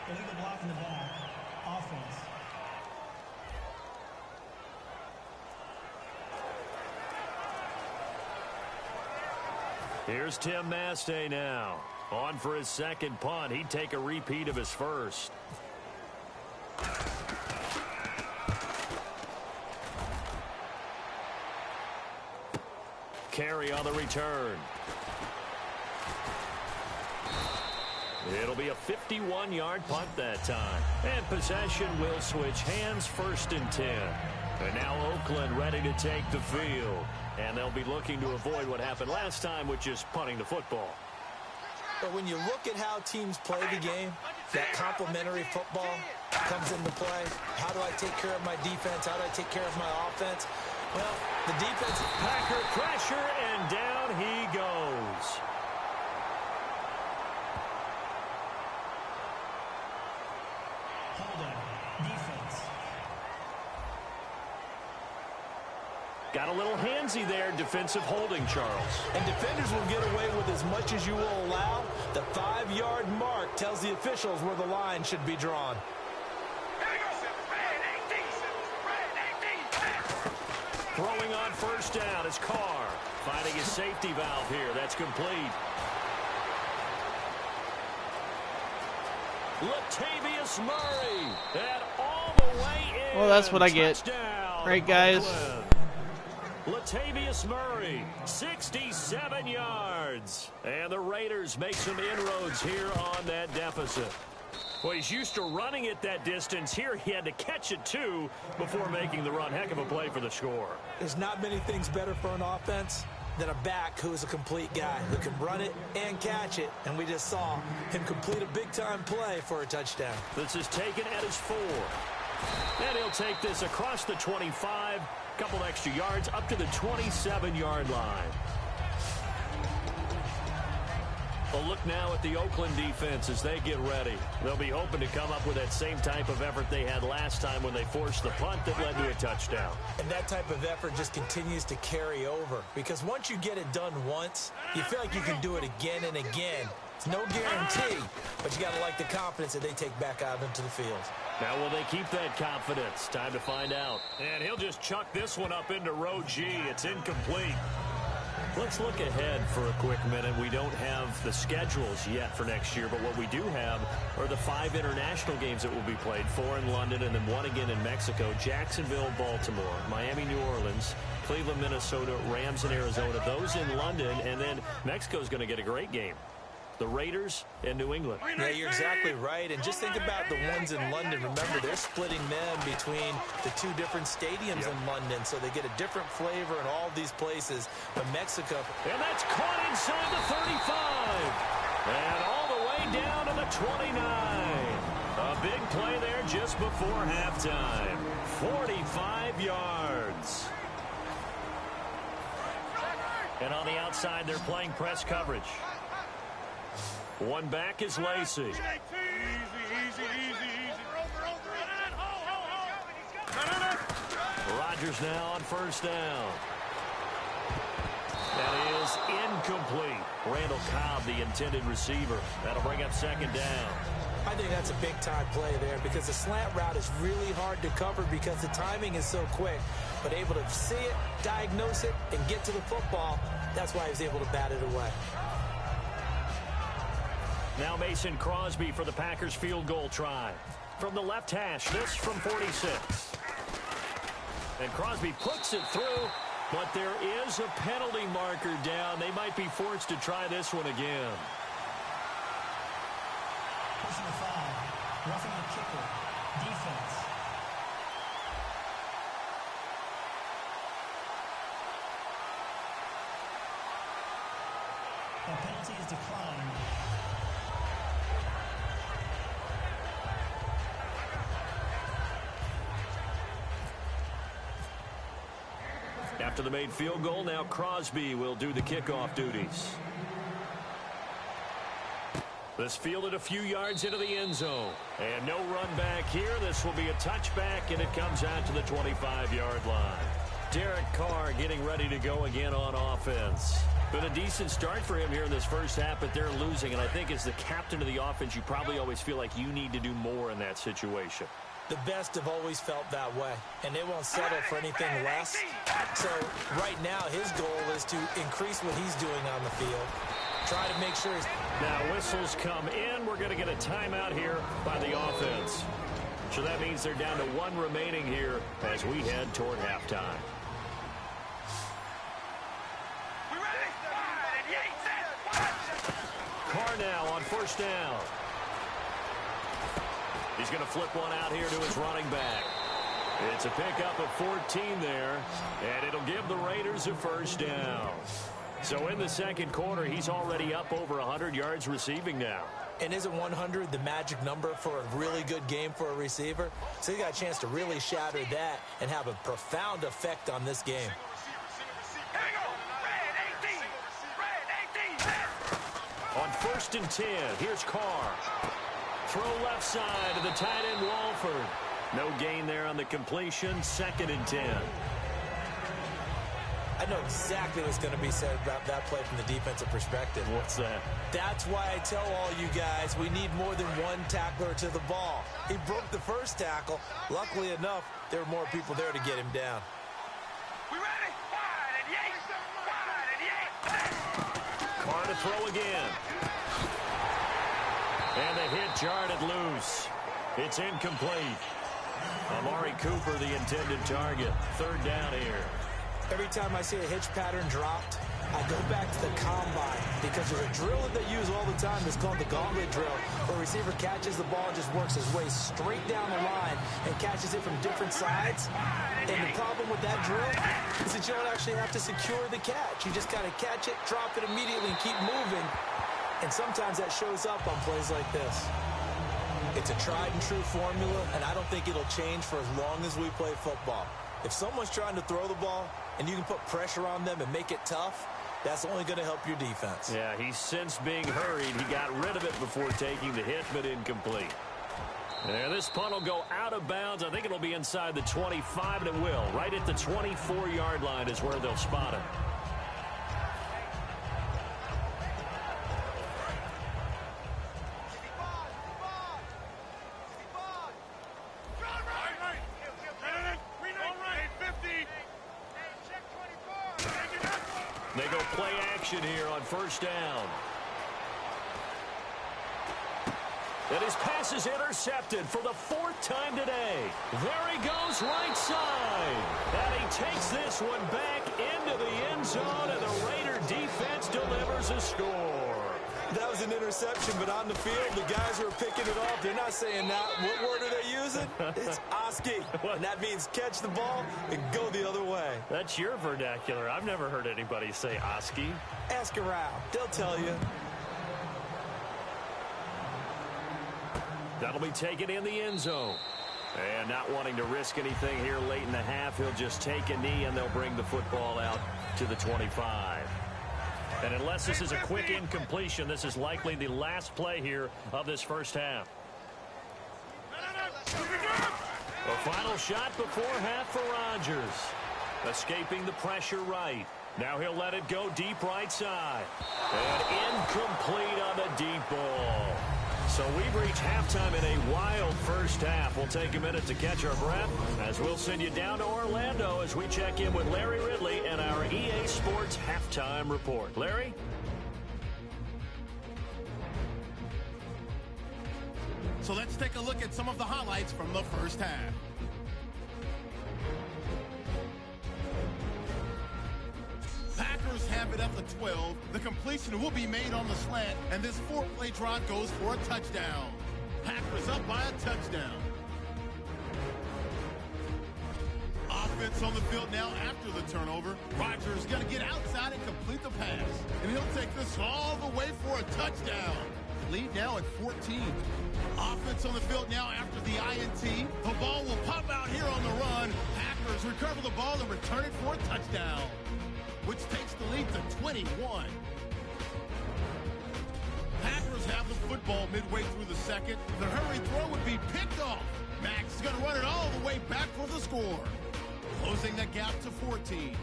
S5: Illegal block in the back. Offense.
S3: Here's Tim Mastay now. On for his second punt. He'd take a repeat of his first. Carry on the return. It'll be a 51-yard punt that time. And possession will switch hands, 1st and 10. And now Oakland ready to take the field. And they'll be looking to avoid what happened last time, which is punting the football.
S4: But when you look at how teams play the game, that complementary football comes into play. How do I take care of my defense? How do I take care of my offense? Well, the defense...
S3: Packer pressure, and down he goes.
S5: Holding defense.
S3: Got a little handsy there, defensive holding, Charles.
S4: And defenders will get away with as much as you will allow. The 5-yard mark tells the officials where the line should be drawn.
S3: Throwing on first down is Carr. Finding his safety valve here. That's complete. Latavius Murray. And all the way in.
S1: Well, that's what I get.
S3: Touchdown,
S1: Right, guys?
S3: Oakland. Latavius Murray, 67 yards. And the Raiders make some inroads here on that deficit. Well, he's used to running it that distance. Here he had to catch it, too, before making the run. Heck of a play for the score.
S4: There's not many things better for an offense than a back who is a complete guy who can run it and catch it. And we just saw him complete a big-time play for a touchdown.
S3: This is taken at his 4. And he'll take this across the 25, couple extra yards, up to the 27-yard line. A look now at the Oakland defense as they get ready. They'll be hoping to come up with that same type of effort they had last time when they forced the punt that led to a touchdown.
S4: And that type of effort just continues to carry over, because once you get it done once, you feel like you can do it again and again. It's no guarantee, but you got to like the confidence that they take back out into the field.
S3: Now, will they keep that confidence? Time to find out. And he'll just chuck this one up into row G. It's incomplete. Let's look ahead for a quick minute. We don't have the schedules yet for next year, but what we do have are the 5 international games that will be played, 4 in London and then 1 again in Mexico, Jacksonville, Baltimore, Miami, New Orleans, Cleveland, Minnesota, Rams in Arizona, those in London, and then Mexico's going to get a great game. The Raiders and New England.
S4: Yeah, you're exactly right. And just think about the ones in London. Remember, they're splitting them between the 2 different stadiums in London, so they get a different flavor in all these places. But Mexico.
S3: And that's caught inside the 35. And all the way down to the 29. A big play there just before halftime. 45 yards. And on the outside, they're playing press coverage. One back is Lacey.
S2: Easy.
S3: Rodgers now on first down. That is incomplete. Randall Cobb, the intended receiver. That'll bring up second down.
S4: I think that's a big-time play there, because the slant route is really hard to cover because the timing is so quick. But able to see it, diagnose it, and get to the football, that's why he was able to bat it away.
S3: Now Mason Crosby for the Packers field goal try. From the left hash, this from 46. And Crosby puts it through, but there is a penalty marker down. They might be forced to try this one again.
S5: Personal foul. Roughing the kicker. Defense. The penalty is declined.
S3: After the made field goal, now Crosby will do the kickoff duties. This fielded a few yards into the end zone. And no run back here. This will be a touchback, and it comes out to the 25-yard line. Derek Carr getting ready to go again on offense. Been a decent start for him here in this first half, but they're losing. And I think as the captain of the offense, you probably always feel like you need to do more in that situation.
S4: The best have always felt that way, and they won't settle for anything less. So right now, his goal is to increase what he's doing on the field. Try to make sure he's...
S3: Now whistles come in. We're going to get a timeout here by the offense. So that means they're down to 1 remaining here as we head toward halftime. Carr now on first down. He's going to flip one out here to his running back. It's a pickup of 14 there, and it'll give the Raiders a first down. So in the second quarter, he's already up over 100 yards receiving now.
S4: And isn't 100 the magic number for a really good game for a receiver? So he got a chance to really shatter that and have a profound effect on this game.
S3: On first and 10, here's Carr. Throw left side to the tight end Walford. No gain there on the completion. Second and 10.
S4: I know exactly what's going to be said about that play from the defensive perspective.
S3: What's that?
S4: That's why I tell all you guys we need more than one tackler to the ball. He broke the first tackle. Luckily enough, there were more people there to get him down.
S6: We ready? Wide and yank! Wide and yank!
S3: Carr to throw again. And the hit jarred it loose. It's incomplete. Amari Cooper, the intended target. Third down here.
S4: Every time I see a hitch pattern dropped, I go back to the combine because there's a drill that they use all the time that's called the gauntlet drill, where a receiver catches the ball and just works his way straight down the line and catches it from different sides. And the problem with that drill is that you don't actually have to secure the catch. You just got to catch it, drop it immediately, and keep moving. And sometimes that shows up on plays like this. It's a tried and true formula, and I don't think it'll change for as long as we play football. If someone's trying to throw the ball and you can put pressure on them and make it tough, that's only going to help your defense.
S3: Yeah, he's since being hurried. He got rid of it before taking the hit, but incomplete. And this punt will go out of bounds. I think it'll be inside the 25, and it will. Right at the 24-yard line is where they'll spot it. They go play action here on first down. And his pass is intercepted for the fourth time today. There he goes right side. And he takes this one back into the end zone, and the Raider defense delivers a score.
S4: That was an interception, but on the field, the guys who are picking it off, they're not saying that. What word are they using? It's Oski. And that means catch the ball and go the other way.
S3: That's your vernacular. I've never heard anybody say Oski.
S4: Ask around. They'll tell you.
S3: That'll be taken in the end zone. And not wanting to risk anything here late in the half, he'll just take a knee, and they'll bring the football out to the 25. And unless this is a quick incompletion, this is likely the last play here of this first half. The final shot before half for Rodgers. Escaping the pressure right. Now he'll let it go deep right side. And incomplete on the deep ball. So we've reached halftime in a wild first half. We'll take a minute to catch our breath as we'll send you down to Orlando as we check in with Larry Ridley and our EA Sports Halftime Report. Larry?
S2: So let's take a look at some of the highlights from the first half. Packers have it up to 12. The completion will be made on the slant, and this four-play drive goes for a touchdown. Packers up by a touchdown. Offense on the field now after the turnover. Rodgers is going to get outside and complete the pass, and he'll take this all the way for a touchdown. Lead now at 14. Offense on the field now after the INT. The ball will pop out here on the run. Packers recover the ball and return it for a touchdown, which takes the lead to 21. Packers have the football midway through the second. The hurry throw would be picked off. Max is going to run it all the way back for the score, closing the gap to 14.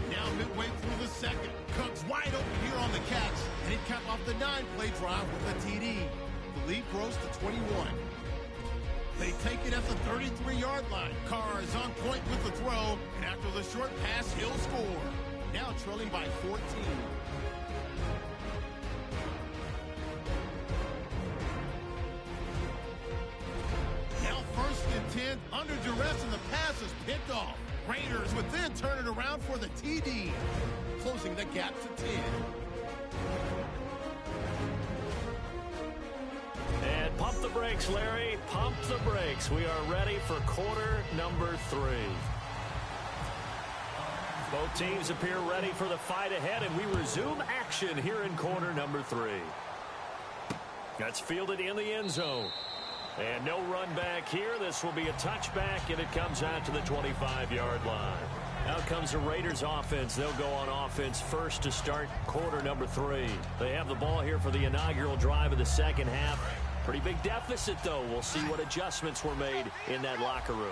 S2: Now midway through the second. Cook's wide open here on the catch, and he capped off the 9-play drive with a TD. The lead grows to 21. They take it at the 33-yard line. Carr is on point with the throw, and after the short pass, he'll score. Now trailing by 14. Now 1st and 10, under duress, and the pass is picked off. Raiders would then turn it around for the TD, closing the gap to 10.
S3: And pump the brakes, Larry. Pump the brakes. We are ready for quarter number 3. Both teams appear ready for the fight ahead, and we resume action here in quarter number 3. That's fielded in the end zone. And no run back here. This will be a touchback, and it comes out to the 25-yard line. Out comes the Raiders offense. They'll go on offense first to start quarter number 3. They have the ball here for the inaugural drive of the second half. Pretty big deficit, though. We'll see what adjustments were made in that locker room.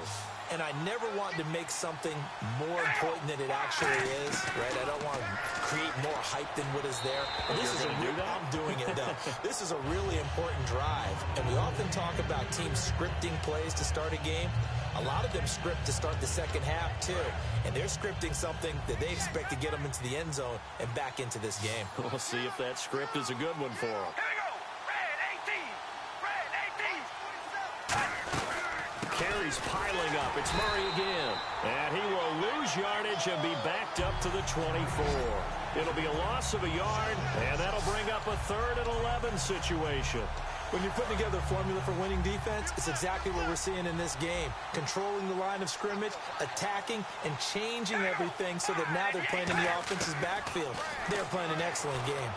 S4: and I never want to make something more important than it actually is, right? I don't want to create more hype than what is there. This is I'm doing it, though. This is a really important drive, and we often talk about teams scripting plays to start a game. A lot of them script to start the second half, too, and they're scripting something that they expect to get them into the end zone and back into this game.
S3: We'll see if that script is a good one for them.
S6: Here we go. Red 18. Red 18.
S3: Carries piling up. It's Murray again. And he will lose yardage and be backed up to the 24. It'll be a loss of a yard, and that'll bring up a 3rd and 11 situation.
S4: When you're putting together a formula for winning defense, it's exactly what we're seeing in this game. Controlling the line of scrimmage, attacking, and changing everything so that now they're playing in the offense's backfield. They're playing an excellent game.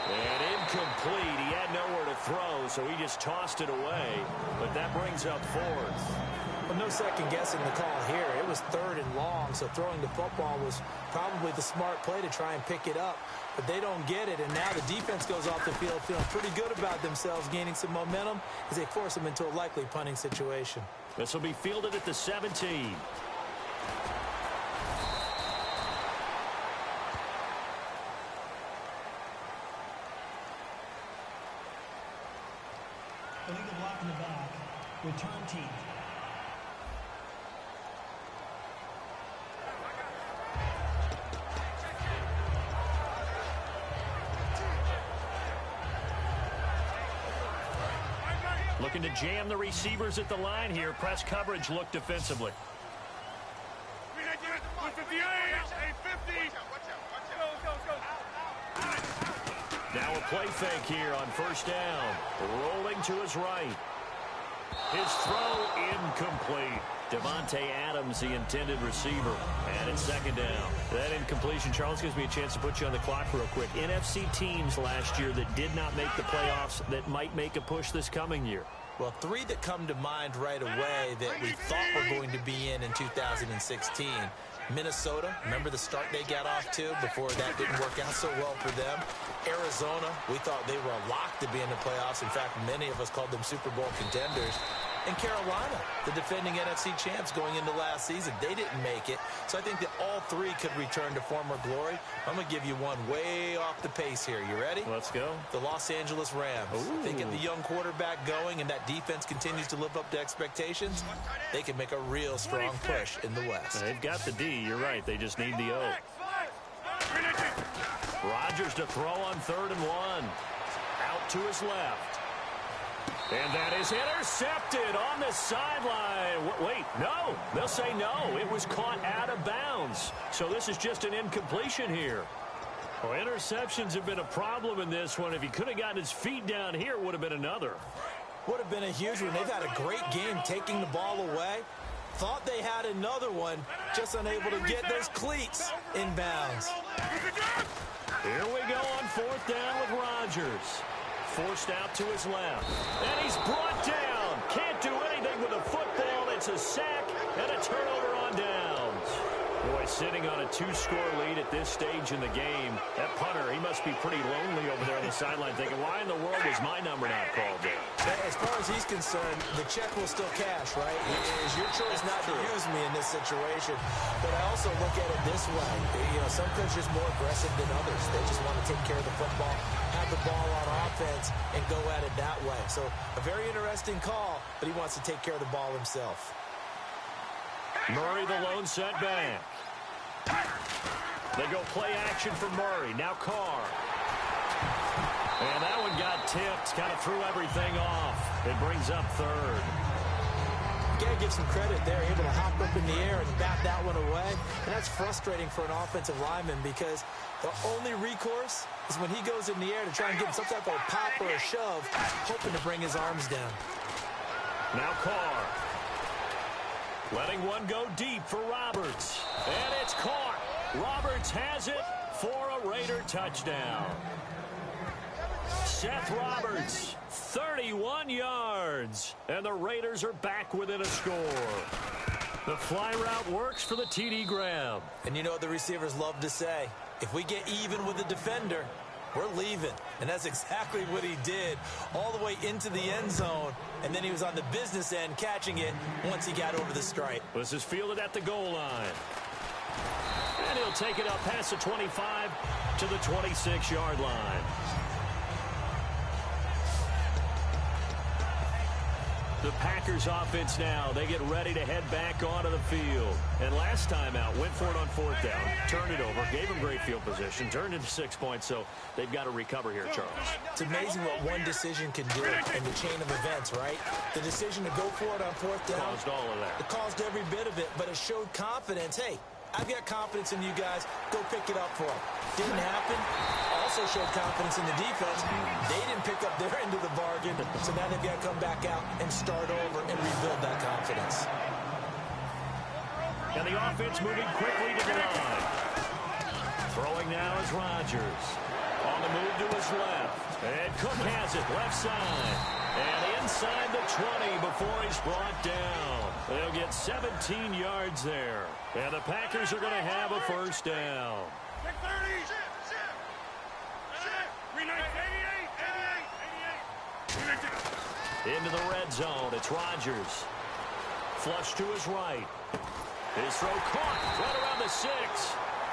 S3: And incomplete. He had nowhere to throw, so he just tossed it away. But that brings up 4th.
S4: Well, no second guessing the call here. It was 3rd and long, so throwing the football was probably the smart play to try and pick it up. But they don't get it, and now the defense goes off the field feeling pretty good about themselves, gaining some momentum as they force them into a likely punting situation.
S3: This will be fielded at the 17.
S5: Illegal block in the back. Return team.
S3: Looking to jam the receivers at the line here. Press coverage look defensively.
S6: 158. 850.
S3: Now a play fake here on 1st down. Rolling to his right. His throw incomplete. Devontae Adams, the intended receiver. And it's 2nd down. That incompletion, Charles, gives me a chance to put you on the clock real quick. NFC teams last year that did not make the playoffs that might make a push this coming year.
S4: Well, 3 that come to mind right away that we thought were going to be in 2016. Minnesota, remember the start they got off to before that didn't work out so well for them. Arizona, we thought they were a lock to be in the playoffs. In fact, many of us called them Super Bowl contenders. And Carolina, the defending NFC champs going into last season, they didn't make it. So I think that all 3 could return to former glory. I'm going to give you one way off the pace here. You ready?
S3: Let's go.
S4: The Los Angeles Rams.
S3: Ooh.
S4: They get the young quarterback going, and that defense continues to live up to expectations. They can make a real strong push in the West.
S3: They've got the D. You're right. They just need the O. Rodgers to throw on 3rd and 1. Out to his left. And that is intercepted on the sideline. Wait, no. They'll say no. It was caught out of bounds. So this is just an incompletion here. Well, interceptions have been a problem in this one. If he could have gotten his feet down here, it would have been another.
S4: Would have been a huge one. They've had a great game taking the ball away. Thought they had another one, just unable to get those cleats in bounds.
S3: Here we go on 4th down with Rodgers. Forced out to his left. And he's brought down. Can't do anything with a football. It's a sack and a turnover on downs. Boy, sitting on a 2-score lead at this stage in the game. That punter, he must be pretty lonely over there on the sideline thinking, why in the world was my number not called there?
S4: As far as he's concerned, the check will still cash, right? It is your choice not to use me in this situation. But I also look at it this way. You know, some coaches are more aggressive than others. They just want to take care of the football, have the ball on offense, and go at it that way. So a very interesting call, but he wants to take care of the ball himself.
S3: Murray the lone setback. They go play action for Murray. Now Carr. And that one got tipped. Kind of threw everything off. It brings up 3rd.
S4: You got to give some credit there. Able to hop up in the air and bat that one away. And that's frustrating for an offensive lineman because the only recourse is when he goes in the air to try and get some type of pop or a shove, hoping to bring his arms down.
S3: Now Carr. Letting one go deep for Roberts. And it's caught. Roberts has it for a Raider touchdown. Seth Roberts, 31 yards. And the Raiders are back within a score. The fly route works for the TD grab.
S4: And you know what the receivers love to say? If we get even with the defender, we're leaving. And that's exactly what he did, all the way into the end zone. And then he was on the business end catching it once he got over the stripe.
S3: This is fielded at the goal line. And he'll take it up past the 25 to the 26-yard line. The Packers offense now, they get ready to head back onto the field. And last time out, went for it on 4th down, turned it over, gave them great field position, turned into 6 points, so they've got to recover here, Charles.
S4: It's amazing what one decision can do in the chain of events, right? The decision to go for it on 4th down.
S3: Caused all of that.
S4: It caused every bit of it, but it showed confidence. Hey, I've got confidence in you guys. Go pick it up for them. Didn't happen. Also showed confidence in the defense. They didn't pick up their end of the bargain, so now they've got to come back out and start over and rebuild that confidence.
S3: And the offense moving quickly to the line. Throwing now is Rodgers. On the move to his left. And Cook has it, left side. And inside the 20 before he's brought down. They'll get 17 yards there. And the Packers are going to have a first down. Into the red zone, it's Rodgers. Flush to his right. His throw caught right around the 6.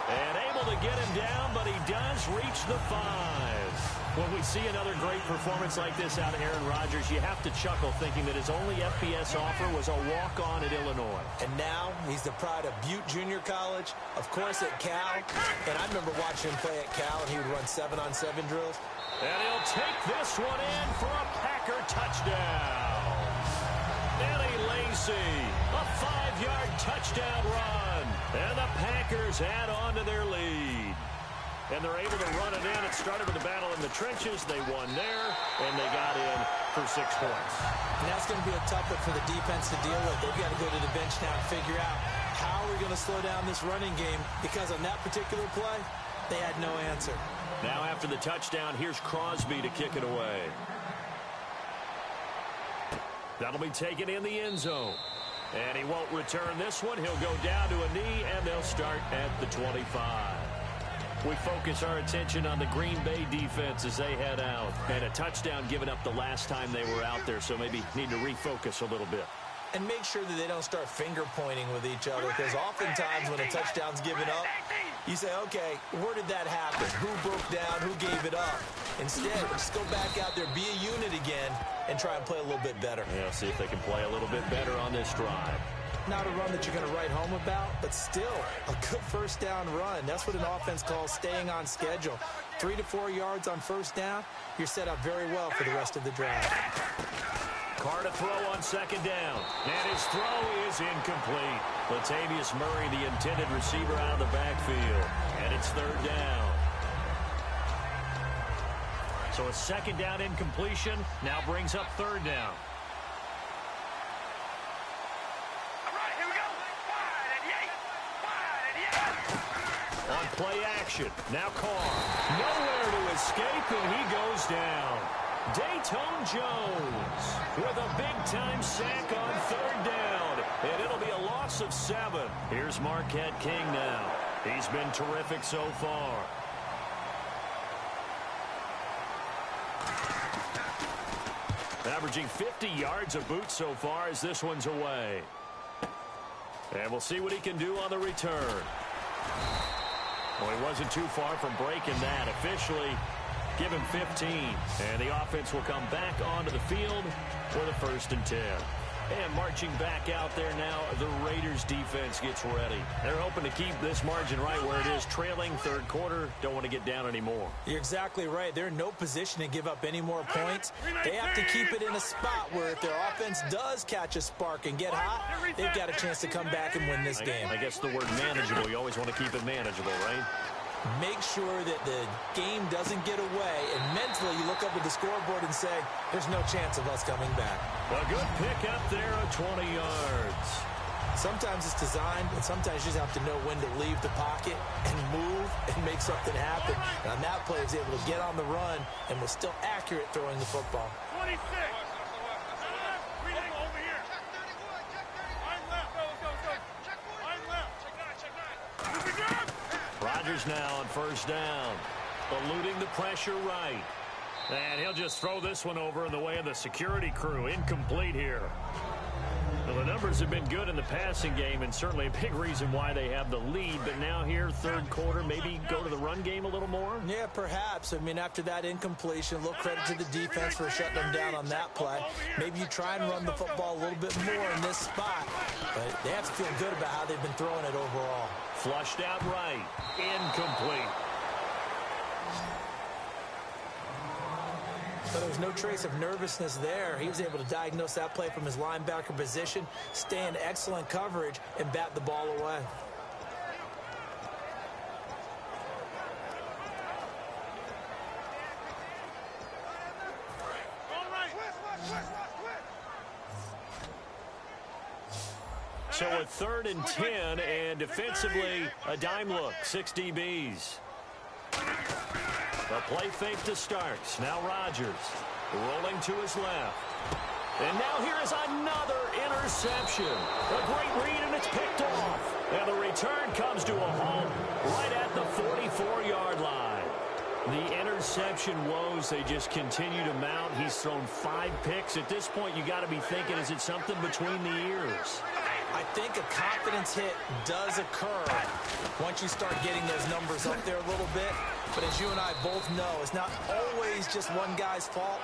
S3: And able to get him down, but he does reach the 5. When we see another great performance like this out of Aaron Rodgers, you have to chuckle thinking that his only FBS offer was a walk-on at Illinois.
S4: And now he's the pride of Butte Junior College, of course at Cal. And I remember watching him play at Cal, and he would run 7-on-7 drills.
S3: And he'll take this one in for a Packer touchdown. Eddie Lacy, a 5-yard touchdown run. And the Packers add on to their lead. And they're able to run it in. It started with a battle in the trenches. They won there, and they got in for 6 points.
S4: And that's going to be a tough one for the defense to deal with. They've got to go to the bench now and figure out how we're going to slow down this running game, because on that particular play, they had no answer.
S3: Now after the touchdown, here's Crosby to kick it away. That'll be taken in the end zone. And he won't return this one. He'll go down to a knee, and they'll start at the 25. We focus our attention on the Green Bay defense as they head out. And a touchdown given up the last time they were out there, so maybe need to refocus a little bit.
S4: And make sure that they don't start finger-pointing with each other, because oftentimes when a touchdown's given up, you say, okay, where did that happen? Who broke down? Who gave it up? Instead, just go back out there, be a unit again, and try and play a little bit better.
S3: Yeah, see if they can play a little bit better on this drive.
S4: Not a run that you're going to write home about, but still a good first down run. That's what an offense calls staying on schedule. 3 to 4 yards on first down, you're set up very well for the rest of the drive.
S3: Carr to throw on second down. And his throw is incomplete. Latavius Murray, the intended receiver, out of the backfield. And it's third down. So a second down incompletion now brings up third down. On play action, now Carr. Nowhere to escape, and he goes down. Dayton Jones with a big-time sack on third down, and it'll be a loss of 7. Here's Marquette King now. He's been terrific so far. Averaging 50 yards a boot so far as this one's away. And we'll see what he can do on the return. Well, he wasn't too far from breaking that. Officially, give him 15. And the offense will come back onto the field for the 1st and 10. And marching back out there now, the Raiders defense gets ready. They're hoping to keep this margin right where it is, trailing third quarter. Don't want to get down anymore.
S4: You're exactly right. They're in no position to give up any more points. They have to keep it in a spot where if their offense does catch a spark and get hot, they've got a chance to come back and win this game.
S3: I guess the word manageable, you always want to keep it manageable, right?
S4: Make sure that the game doesn't get away, and mentally you look up at the scoreboard and say, there's no chance of us coming back.
S3: A good pick up there at 20 yards.
S4: Sometimes it's designed, and sometimes you just have to know when to leave the pocket and move and make something happen. And on that play, he was able to get on the run and was still accurate throwing the football.
S6: 26.
S3: Rodgers now on first down. Eluding the pressure right. And he'll just throw this one over in the way of the security crew. Incomplete here. Well, the numbers have been good in the passing game and certainly a big reason why they have the lead. But now here, third quarter, maybe go to the run game a little more?
S4: Yeah, perhaps. I mean, after that incompletion, a little credit to the defense for shutting them down on that play. Maybe you try and run the football a little bit more in this spot. But they have to feel good about how they've been throwing it overall.
S3: Flushed out right. Incomplete.
S4: But there was no trace of nervousness there. He was able to diagnose that play from his linebacker position, stay in excellent coverage, and bat the ball away.
S3: So a 3rd and 10, and defensively, a dime look, 6 DBs. The play fake to Starks. Now Rodgers rolling to his left. And now here is another interception. A great read, and it's picked off. And the return comes to a halt right at the 44-yard line. The interception woes, they just continue to mount. He's thrown 5 picks. At this point, you got to be thinking, is it something between the ears?
S4: I think a confidence hit does occur once you start getting those numbers up there a little bit. But as you and I both know, it's not always just one guy's fault.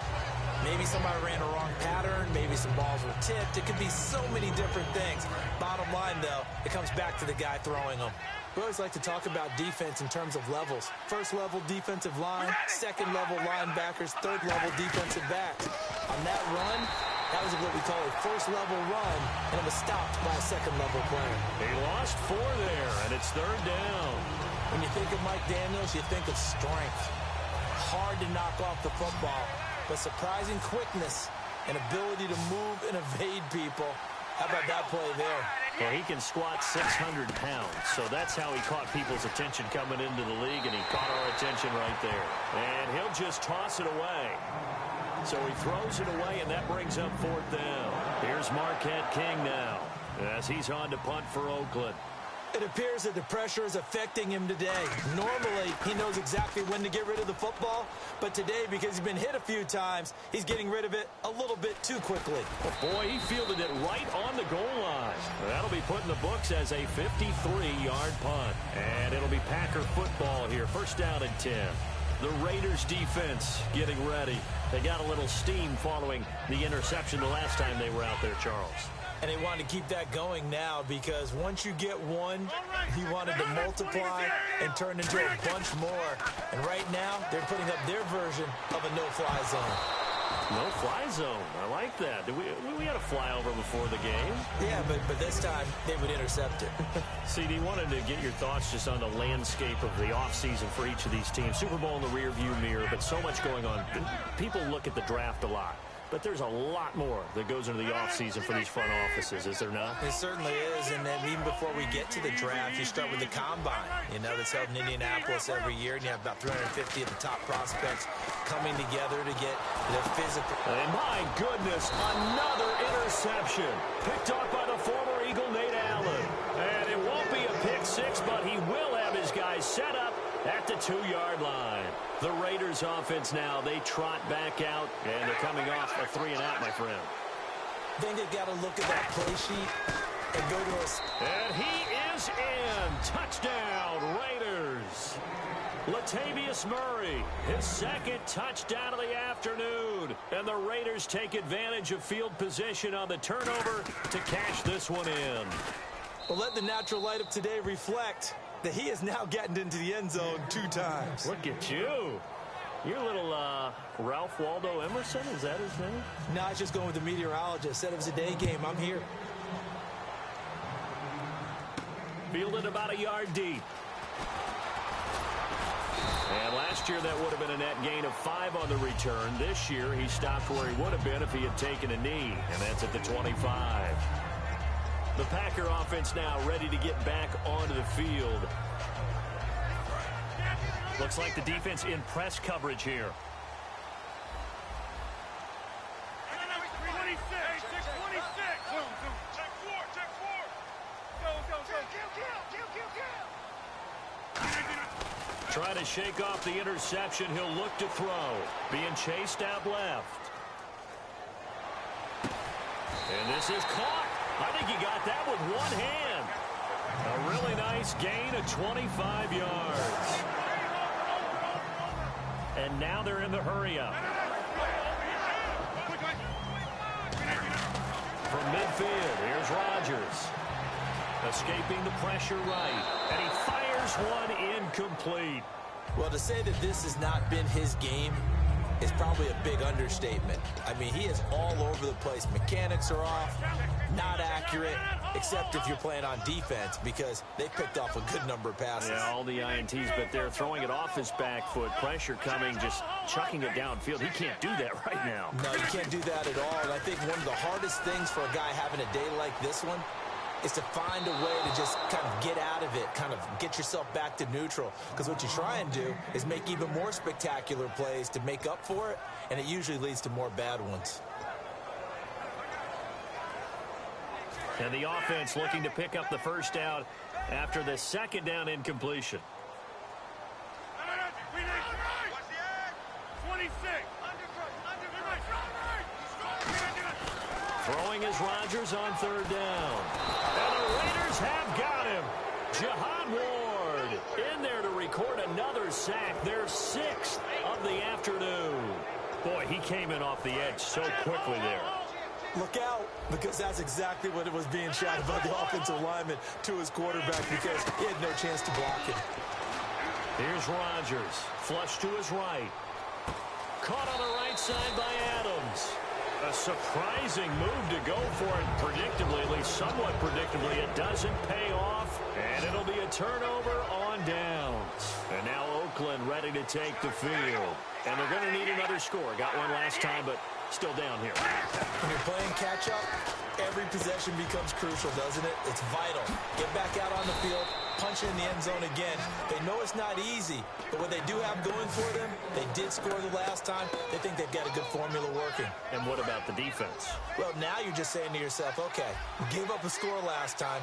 S4: Maybe somebody ran a wrong pattern. Maybe some balls were tipped. It could be so many different things. Bottom line, though, it comes back to the guy throwing them. We always like to talk about defense in terms of levels. First level defensive line, second level linebackers, third level defensive backs. On that run, that was what we call a first level run, and it was stopped by a second level player.
S3: He lost 4 there, and it's 3rd down.
S4: When you think of Mike Daniels, you think of strength. Hard to knock off the football, but surprising quickness and ability to move and evade people. How about that play there?
S3: Well, he can squat 600 pounds, so that's how he caught people's attention coming into the league, and he caught our attention right there. And he'll just toss it away. So he throws it away, and that brings up 4th down. Here's Marquette King now as he's on to punt for Oakland.
S4: It appears that the pressure is affecting him today. Normally, he knows exactly when to get rid of the football, but today, because he's been hit a few times, he's getting rid of it a little bit too quickly.
S3: Oh boy, he fielded it right on the goal line. That'll be put in the books as a 53-yard punt. And it'll be Packer football here, 1st down and 10. The Raiders defense getting ready. They got a little steam following the interception the last time they were out there, Charles.
S4: And they wanted to keep that going now because once you get one, he wanted to multiply and turn into a bunch more. And right now, they're putting up their version of a no-fly zone.
S3: No-fly zone. I like that. We had a flyover before the game.
S4: Yeah, but this time, they would intercept it.
S3: CD, wanted to get your thoughts just on the landscape of the offseason for each of these teams. Super Bowl in the rearview mirror, but so much going on. People look at the draft a lot. But there's a lot more that goes into the offseason for these front offices, is there not?
S4: It certainly is, and then even before we get to the draft, you start with the combine, that's held in Indianapolis every year, and you have about 350 of the top prospects coming together to get their physical.
S3: And my goodness, another interception. Picked off by the former Eagle, Nate Allen. And it won't be a pick 6, but he will have his guys set up at the 2-yard line. The Raiders offense now, they trot back out, and they're coming off a 3-and-out, my friend.
S4: Then you got to look at that play sheet and go to us.
S3: And he is in. Touchdown, Raiders. Latavius Murray, his 2nd touchdown of the afternoon. And the Raiders take advantage of field position on the turnover to cash this one in.
S4: Well, let the natural light of today reflect that he has now gotten into the end zone 2 times.
S3: Look at you. You're a little Ralph Waldo Emerson, is that his name?
S4: No, I was just going with the meteorologist. Said it was a day game. I'm here.
S3: Fielded about a yard deep. And last year that would have been a net gain of 5 on the return. This year he stopped where he would have been if he had taken a knee, and that's at the 25. The Packer offense now ready to get back onto the field. Looks like the defense in press coverage here.
S6: 26. Check 4. Go. Kill.
S3: Trying to shake off the interception. He'll look to throw. Being chased out left. And this is caught. I think he got that with one hand. A really nice gain of 25 yards. And now they're in the hurry-up. From midfield, here's Rodgers. Escaping the pressure right. And he fires one incomplete.
S4: Well, to say that this has not been his game is probably a big understatement. I mean, he is all over the place. Mechanics are off, not accurate, except if you're playing on defense, because they picked off a good number of passes.
S3: Yeah, all the INTs, but they're throwing it off his back foot. Pressure coming, just chucking it downfield. He can't do that right now.
S4: No, you can't do that at all. And I think one of the hardest things for a guy having a day like this one is to find a way to just kind of get out of it, kind of get yourself back to neutral. Because what you try and do is make even more spectacular plays to make up for it, and it usually leads to more bad ones.
S3: And the offense looking to pick up the first down after the second down incompletion.
S6: 26.
S3: Throwing is Rodgers on third down. And the Raiders have got him. Jihad Ward in there to record another sack. Their sixth of the afternoon. Boy, he came in off the edge so quickly there.
S4: Look out, because that's exactly what it was being shouted by the offensive lineman to his quarterback, because he had no chance to block it.
S3: Here's Rodgers. Flush to his right. Caught on the right side by Adams. A surprising move to go for it. Predictably, at least somewhat predictably, it doesn't pay off. And it'll be a turnover on downs. And now Oakland ready to take the field. And they're going to need another score. Got one last time, but still down here.
S4: When you're playing catch-up, every possession becomes crucial, doesn't it? It's vital. Get back out on the field, punch it in the end zone again. They know it's not easy, but what they do have going for them, they did score the last time. They think they've got a good formula working.
S3: And what about the defense?
S4: Well, now you're just saying to yourself, okay, gave up a score last time.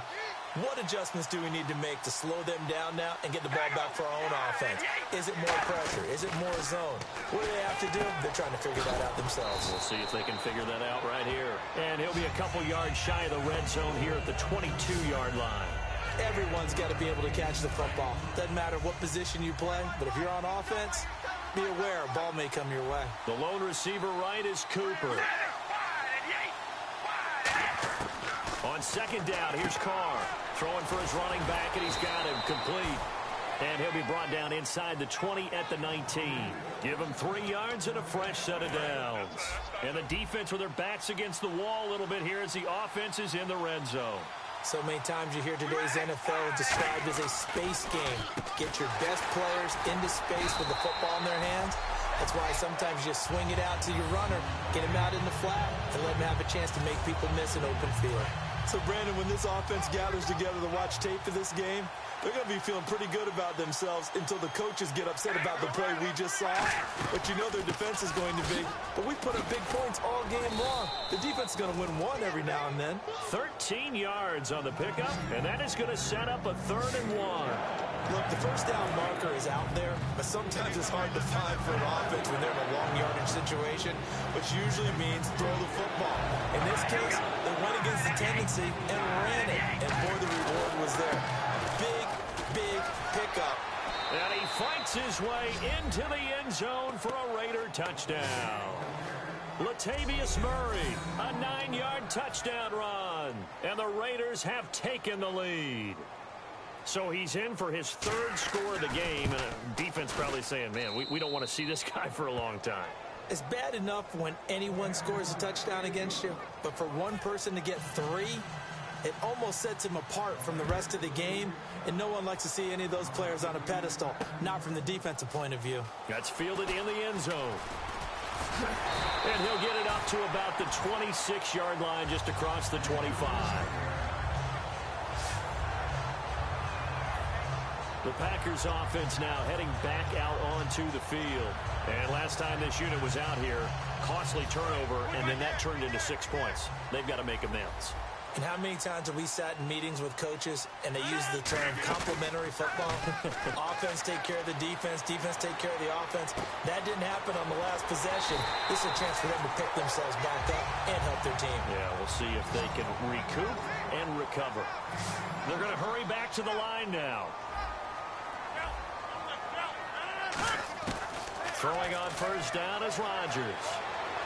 S4: What adjustments do we need to make to slow them down now and get the ball back for our own offense? Is it more pressure? Is it more zone? What do they have to do? They're trying to figure that out themselves.
S3: We'll see if they can figure that out right here. And he'll be a couple yards shy of the red zone here at the 22-yard line.
S4: Everyone's got to be able to catch the football. Doesn't matter what position you play, but if you're on offense, be aware a ball may come your way.
S3: The lone receiver right is Cooper. On second down, here's Carr. Throwing for his running back, and he's got him complete. And he'll be brought down inside the 20 at the 19. Give him 3 yards and a fresh set of downs. And the defense with their backs against the wall a little bit here as the offense is in the red zone.
S4: So many times you hear today's NFL described as a space game. Get your best players into space with the football in their hands. That's why sometimes you swing it out to your runner, get him out in the flat, and let him have a chance to make people miss an open field. So, Brandon, when this offense gathers together to watch tape for this game, they're going to be feeling pretty good about themselves until the coaches get upset about the play we just saw. But you know their defense is going to be. But we put up big points all game long. The defense is going to win one every now and then.
S3: 13 yards on the pickup, and that is going to set up a 3rd and 1.
S4: Look, the first down marker is out there, but sometimes it's hard to find for an offense when they're in a long yardage situation, which usually means throw the football. In this case, they went against the tendency and ran it, and boy, the reward was there. Big pickup.
S3: And he fights his way into the end zone for a Raider touchdown. Latavius Murray, a 9-yard touchdown run, and the Raiders have taken the lead. So he's in for his 3rd score of the game, and defense probably saying, man, we don't want to see this guy for a long time.
S4: It's bad enough when anyone scores a touchdown against you, but for one person to get 3, it almost sets him apart from the rest of the game, and no one likes to see any of those players on a pedestal, not from the defensive point of view.
S3: That's fielded in the end zone. And he'll get it up to about the 26-yard line, just across the 25. The Packers offense now heading back out onto the field. And last time this unit was out here, costly turnover, and then that turned into 6 points. They've got to make amends.
S4: And how many times have we sat in meetings with coaches and they use the term complementary football? Offense take care of the defense, defense take care of the offense. That didn't happen on the last possession. This is a chance for them to pick themselves back up and help their team.
S3: Yeah, we'll see if they can recoup and recover. They're going to hurry back to the line now. Throwing on first down is Rodgers.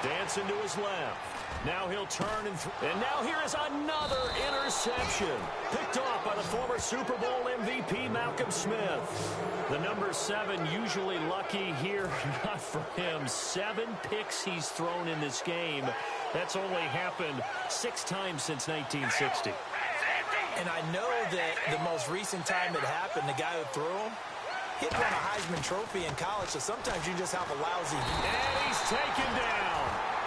S3: Dancing to his left. Now he'll turn and now here is another interception. Picked off by the former Super Bowl MVP Malcolm Smith. The number 7 usually lucky here. Not for him. 7 picks he's thrown in this game. That's only happened 6 times since 1960.
S4: And I know that the most recent time it happened, the guy who threw him, he'd won a Heisman Trophy in college, so sometimes you just have a lousy.
S3: And he's taken down.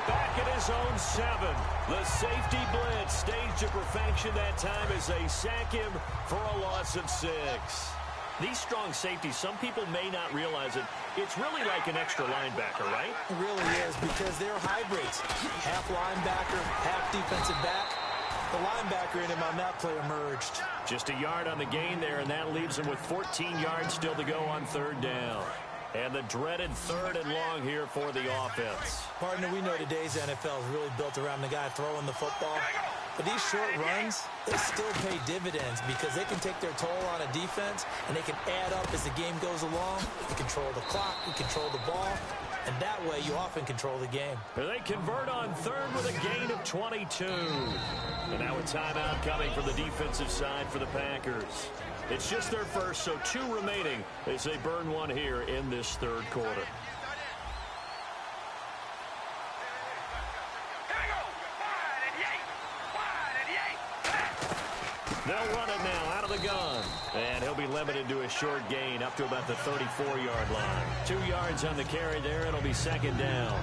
S3: Back at his own 7. The safety blitz staged to perfection that time as they sack him for a loss of 6. These strong safeties, some people may not realize it. It's really like an extra linebacker, right?
S4: It really is, because they're hybrids. Half linebacker, half defensive back. The linebacker in him on that play emerged.
S3: Just a yard on the gain there, and that leaves him with 14 yards still to go on third down. And the dreaded 3rd and long here for the offense.
S4: Partner, we know today's NFL is really built around the guy throwing the football. But these short runs, they still pay dividends because they can take their toll on a defense, and they can add up as the game goes along. You control the clock, you control the ball, and that way you often control the game.
S3: They convert on 3rd with a gain of 22. And now a timeout coming from the defensive side for the Packers. It's just their first, so 2 remaining as they burn 1 here in this 3rd quarter. They'll run it now out of the gun. And he'll be limited to a short gain up to about the 34-yard line. 2 yards on the carry there. It'll be 2nd down.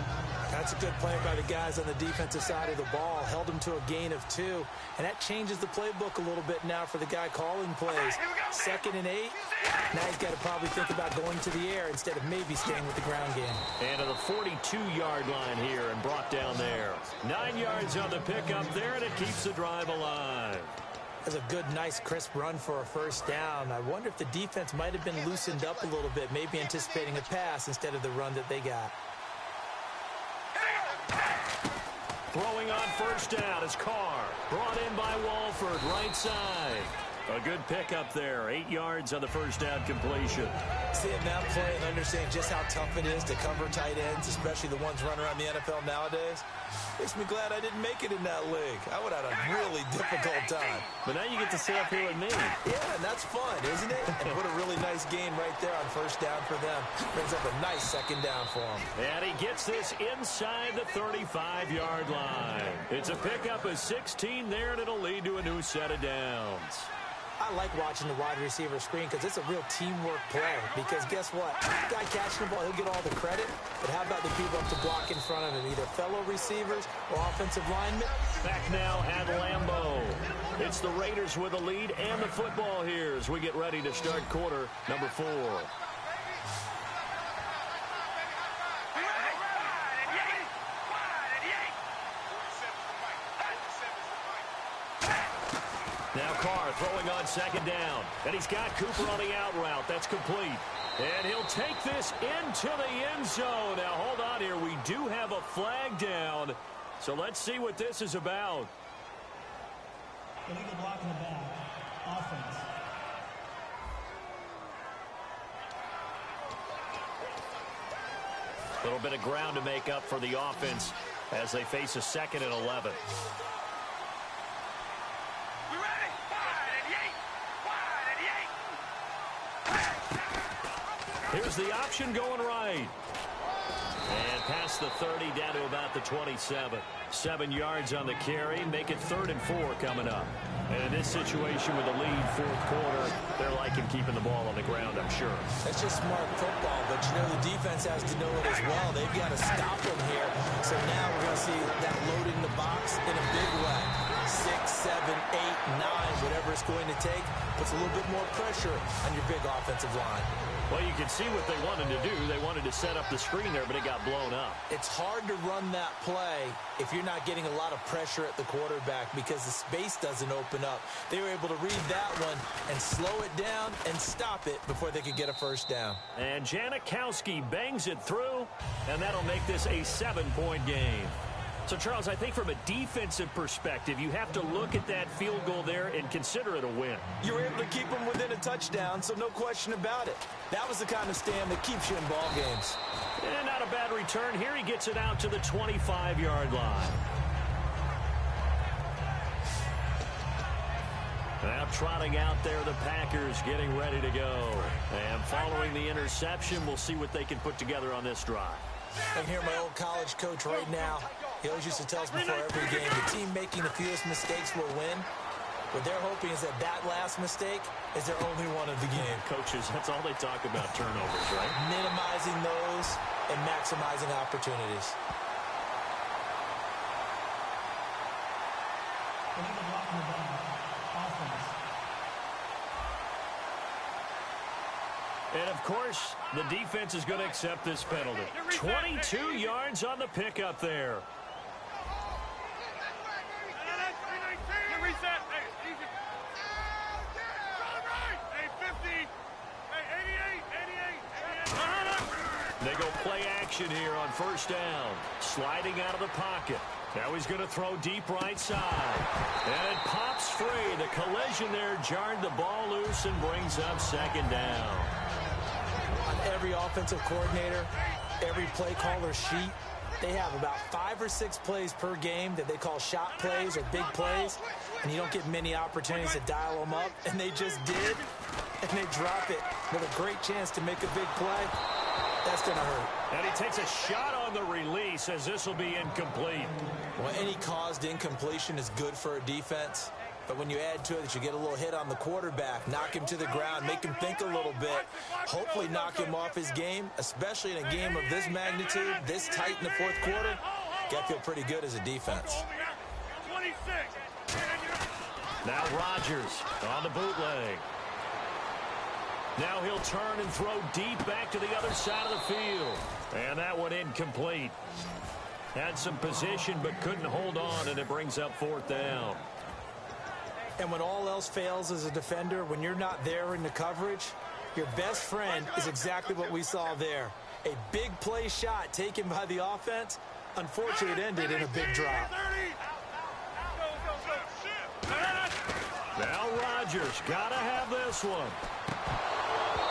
S4: That's a good play by the guys on the defensive side of the ball. Held him to a gain of 2. And that changes the playbook a little bit now for the guy calling plays. 2nd and 8. Now he's got to probably think about going to the air instead of maybe staying with the ground game.
S3: And to the 42-yard line here and brought down there. 9 yards on the pickup there, and it keeps the drive alive.
S4: That's a good, nice, crisp run for a first down. I wonder if the defense might have been loosened up a little bit, maybe anticipating a pass instead of the run that they got.
S3: Throwing on first down is Carr. Brought in by Walford, right side. A good pickup there. 8 yards on the first down completion.
S4: Seeing that play and understanding just how tough it is to cover tight ends, especially the ones running around the NFL nowadays, makes me glad I didn't make it in that league. I would have had a really difficult time.
S3: But now you get to sit up here with me.
S4: Yeah, and that's fun, isn't it? And what a really nice gain right there on first down for them. Brings up a nice 2nd down for them.
S3: And he gets this inside the 35-yard line. It's a pickup of 16 there, and it'll lead to a new set of downs.
S4: I like watching the wide receiver screen because it's a real teamwork play. Because guess what? The guy catching the ball, he'll get all the credit. But how about the people up to block in front of him? Either fellow receivers or offensive linemen.
S3: Back now at Lambeau. It's the Raiders with the lead and the football here as we get ready to start quarter number 4. Now Carr throwing on 2nd down. And he's got Cooper on the out route. That's complete. And he'll take this into the end zone. Now hold on here. We do have a flag down. So let's see what this is about.
S5: Illegal block in the back. Offense.
S3: A little bit of ground to make up for the offense as they face a 2nd and 11. Here's the option going right. And past the 30 down to about the 27. 7 yards on the carry. Make it 3rd and 4 coming up. And in this situation with the lead 4th quarter, they're liking keeping the ball on the ground, I'm sure.
S4: That's just smart football, but you know the defense has to know it as well. They've got to stop them here. So now we're going to see that loading the box in a big way. 6, 7, 8, 9, whatever it's going to take. puts a little bit more pressure on your big offensive line.
S3: Well, you can see what they wanted to do. They wanted to set up the screen there, but it got blown up.
S4: It's hard to run that play if you're not getting a lot of pressure at the quarterback because the space doesn't open up. They were able to read that one and slow it down and stop it before they could get a first down.
S3: And Janikowski bangs it through, and that'll make this a 7-point game. So, Charles, I think from a defensive perspective, you have to look at that field goal there and consider it a win.
S4: You were able to keep them within a touchdown, so no question about it. That was the kind of stand that keeps you in ball games.
S3: And not a bad return. Here he gets it out to the 25-yard line. Now trotting out there, the Packers getting ready to go. And following the interception, we'll see what they can put together on this drive.
S4: I can hear my old college coach right now. He always used to tell us before every game, the team making the fewest mistakes will win. What they're hoping is that that last mistake is their only one of the game.
S3: Coaches, that's all they talk about, turnovers, right?
S4: Minimizing those and maximizing opportunities.
S5: Illegal block in the back. Offense.
S3: And, of course, the defense is going to accept this penalty. 22 yards on the pickup there. They go play action here on first down. Sliding out of the pocket. Now he's going to throw deep right side. And it pops free. The collision there jarred the ball loose and brings up second down.
S4: On every offensive coordinator, every play caller sheet, they have about 5 or 6 plays per game that they call shot plays or big plays, and you don't get many opportunities to dial them up, and they just did, and they drop it with a great chance to make a big play. That's going to hurt.
S3: And he takes a shot on the release as this will be incomplete.
S4: Well, any caused incompletion is good for a defense. But when you add to it that you get a little hit on the quarterback, knock him to the ground, make him think a little bit, hopefully knock him off his game, especially in a game of this magnitude, this tight in the fourth quarter, got to feel pretty good as a defense.
S3: Now Rodgers on the bootleg. Now he'll turn and throw deep back to the other side of the field. And that one incomplete. Had some position but couldn't hold on, and it brings up fourth down.
S4: And when all else fails as a defender, when you're not there in the coverage, your best friend is exactly what we saw there. A big play shot taken by the offense. Unfortunately, it ended in a big drop.
S3: Now Rodgers got to have this one.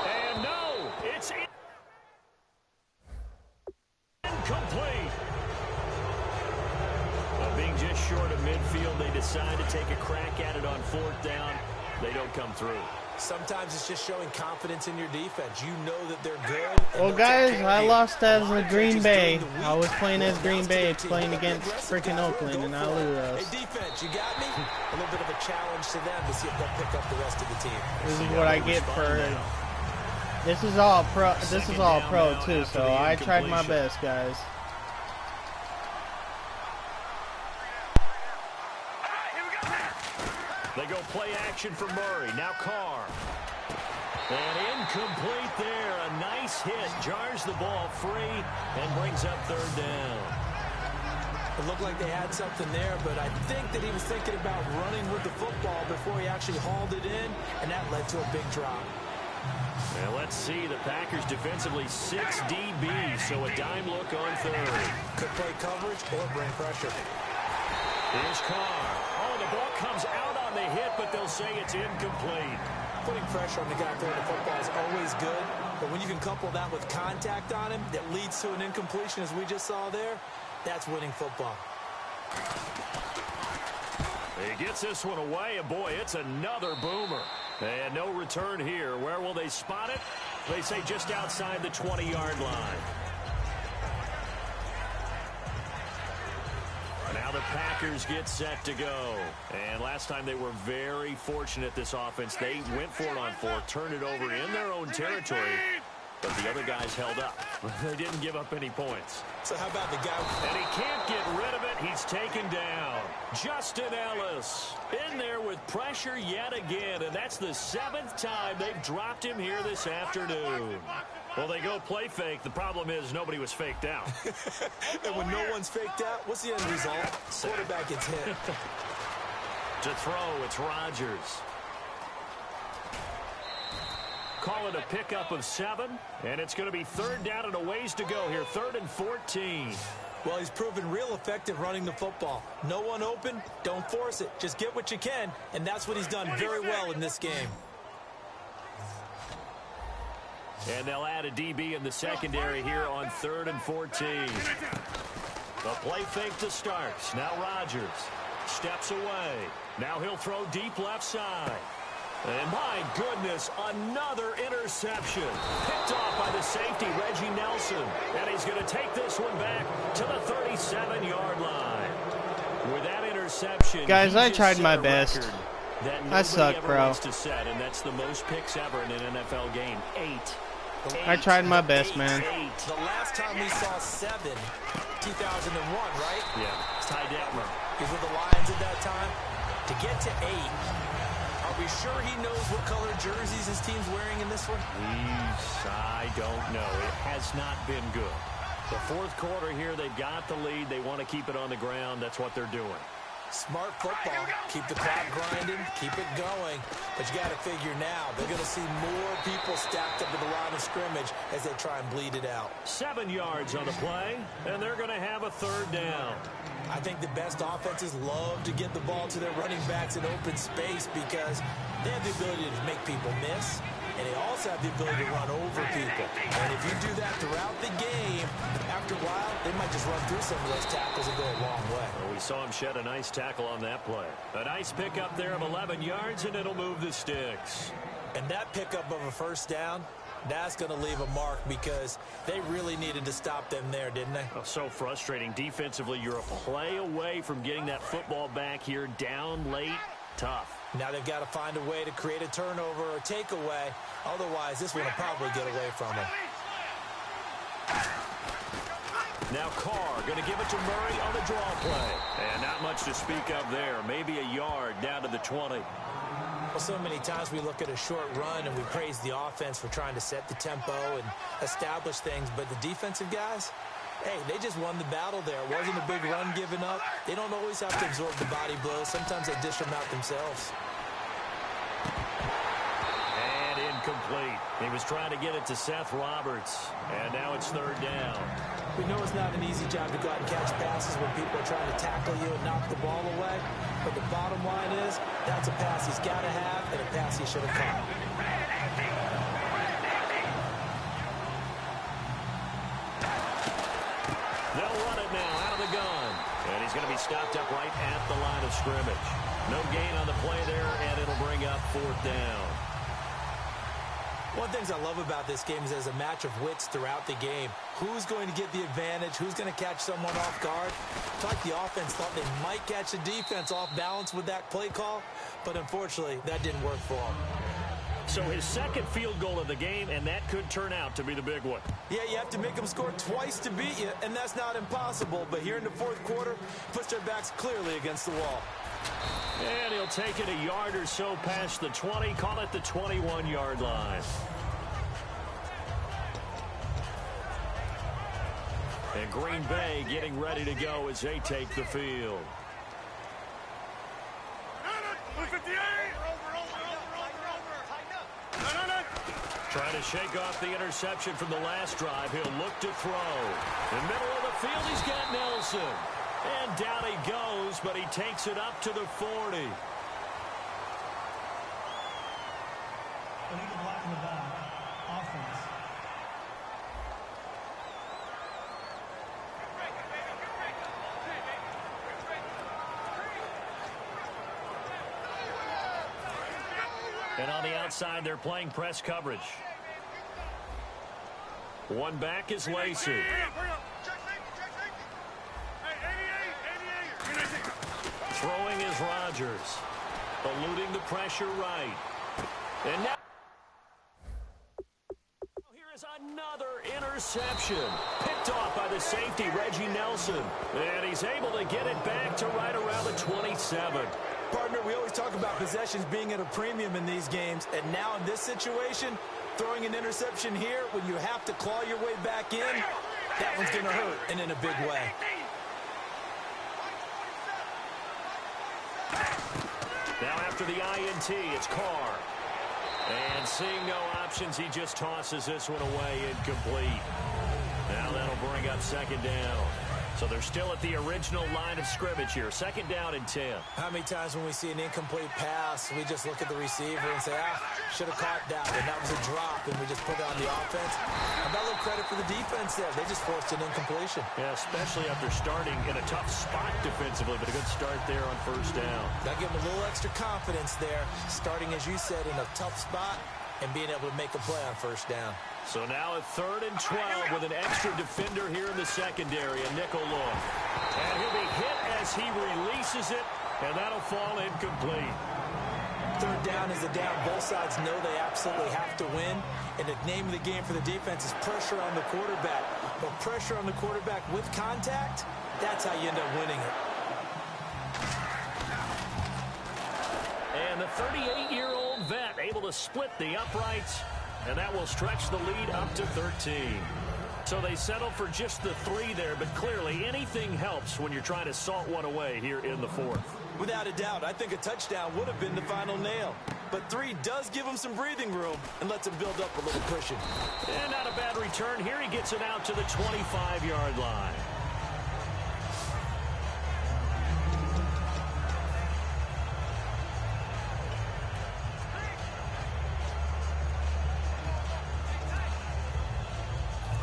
S3: And no, it's incomplete. Being just short of midfield, they decide to take a crack at it on fourth down. They don't come through.
S4: Sometimes it's just showing confidence in your defense. You know that they're good.
S1: Well, guys, I lost as a Green Bay. I was playing as Green Bay, playing against freaking Oakland, and I lose.
S4: Hey, defense, you got me? A little bit of a challenge to them to see if they'll pick up the rest of the team.
S1: This is what I get for it. This is all pro. This is all pro too. So I tried my best, guys.
S3: They go play action for Murray. Now Carr. And incomplete there. A nice hit. Jars the ball free and brings up third down.
S4: It looked like they had something there, but I think that he was thinking about running with the football before he actually hauled it in, and that led to a big drop.
S3: Now let's see. The Packers defensively 6 DBs, so a dime look on third.
S4: Could play coverage or bring pressure.
S3: Here's Carr. Oh, the ball comes out on the hit, but they'll say it's incomplete.
S4: Putting pressure on the guy throwing the football is always good, but when you can couple that with contact on him that leads to an incompletion, as we just saw there, that's winning football.
S3: He gets this one away, and boy, it's another boomer. And no return here. Where will they spot it? They say just outside the 20-yard line. Now the Packers get set to go. And last time they were very fortunate, this offense. They went for it on fourth, turned it over in their own territory, but the other guys held up. They didn't give up any points.
S4: So how about the guy?
S3: And he can't get rid of it. He's taken down. Justin Ellis in there with pressure yet again, and that's the 7th time they've dropped him here this afternoon. Well, they go play fake. The problem is nobody was faked out.
S4: And when no one's faked out, what's the end result? Quarterback gets hit.
S3: To throw, it's Rodgers. Call it a pickup of 7, and it's going to be 3rd down and a ways to go here. 3rd and 14.
S4: Well, he's proven real effective running the football. No one open, don't force it. Just get what you can, and that's what he's done very well in this game.
S3: And they'll add a DB in the secondary here on 3rd and 14. The play fake to start. Now Rodgers steps away. Now he'll throw deep left side. And my goodness, another interception. Picked off by the safety, Reggie Nelson. And he's going to take this one back to the 37-yard line. With that interception,
S1: guys, I tried my best. I suck, bro.
S3: To set, and that's the most picks ever in an NFL game. 8.
S1: I tried my best, man.
S4: The last time we saw 7, 2001, right?
S3: Yeah, Ty Detmer.
S4: He was with the Lions at that time. To get to 8, are we sure he knows what color jerseys his team's wearing in this one?
S3: I don't know. It has not been good. The 4th quarter here, they've got the lead. They want to keep it on the ground. That's what they're doing.
S4: Smart football. Keep the clock grinding. Keep it going. But you got to figure now, they're going to see more people stacked up to the line of scrimmage as they try and bleed it out.
S3: 7 yards on the play, and they're going to have a 3rd down.
S4: I think the best offenses love to get the ball to their running backs in open space because they have the ability to make people miss, and they also have the ability to run over people. And if you do that throughout the game, after a while, they might just run through some of those tackles and go a long way.
S3: Well, we saw him shed a nice tackle on that play. A nice pickup there of 11 yards, and it'll move the sticks.
S4: And that pickup of a 1st down, that's going to leave a mark because they really needed to stop them there, didn't they?
S3: Oh, so frustrating. Defensively, you're a play away from getting that football back here down late. Tough.
S4: Now they've got to find a way to create a turnover or takeaway. Otherwise, this one will probably get away from them.
S3: Now Carr going to give it to Murray on the draw play. And not much to speak of there. Maybe a yard down to the 20.
S4: Well, so many times we look at a short run and we praise the offense for trying to set the tempo and establish things. But the defensive guys, hey, they just won the battle there. It wasn't a big run given up. They don't always have to absorb the body blows. Sometimes they dish them out themselves.
S3: And incomplete. He was trying to get it to Seth Roberts. And now it's 3rd down.
S4: We know it's not an easy job to go out and catch passes when people are trying to tackle you and knock the ball away. But the bottom line is, that's a pass he's got to have and a pass he should have caught.
S3: They'll run it now out of the gun. And he's going to be stopped up right at the line of scrimmage. No gain on the play there, and it'll bring up 4th down.
S4: One of the things I love about this game is there's a match of wits throughout the game. Who's going to get the advantage? Who's going to catch someone off guard? It's like the offense thought they might catch the defense off balance with that play call, but unfortunately, that didn't work for them.
S3: So his 2nd field goal of the game, and that could turn out to be the big one.
S4: Yeah, you have to make them score twice to beat you, and that's not impossible. But here in the 4th quarter, puts their backs clearly against the wall.
S3: And he'll take it a yard or so past the 20, call it the 21-yard line. And Green Bay getting ready to go as they take the field. Trying to shake off the interception from the last drive. He'll look to throw. In the middle of the field, he's got Nelson. And down he goes, but he takes it up to the 40.
S5: Illegal block in the back. Offense.
S3: And on the outside, they're playing press coverage. One back is Lacey. Throwing is Rodgers. Eluding the pressure right. And now here is on Another interception. Picked off by the safety, Reggie Nelson. And he's able to get it back to right around the 27.
S4: Partner, we always talk about possessions being at a premium in these games. And now in this situation, throwing an interception here when you have to claw your way back in, that one's going to hurt, and in a big way.
S3: Now after the INT, it's Carr. And seeing no options, he just tosses this one away, incomplete. Now that'll bring up second down. So they're still at the original line of scrimmage here. Second down and 10.
S4: How many times when we see an incomplete pass, we just look at the receiver and say, should have caught that one. That was a drop, and we just put it on the offense. I got a little credit for the defense there. They just forced an incompletion.
S3: Yeah, especially after starting in a tough spot defensively, but a good start there on first down.
S4: Got to give them a little extra confidence there, starting, as you said, in a tough spot and being able to make a play on first down.
S3: So now a 3rd and 12 with an extra defender here in the secondary, a nickel look. And he'll be hit as he releases it, and that'll fall incomplete.
S4: Third down is a down. Both sides know they absolutely have to win. And the name of the game for the defense is pressure on the quarterback. But pressure on the quarterback with contact, that's how you end up winning it.
S3: And the 38-year-old vet able to split the uprights, and that will stretch the lead up to 13. So they settle for just the 3 there, but clearly anything helps when you're trying to salt one away here in the 4th.
S4: Without a doubt, I think a touchdown would have been the final nail. But 3 does give him some breathing room and lets him build up a little cushion.
S3: And not a bad return here. He gets it out to the 25-yard line.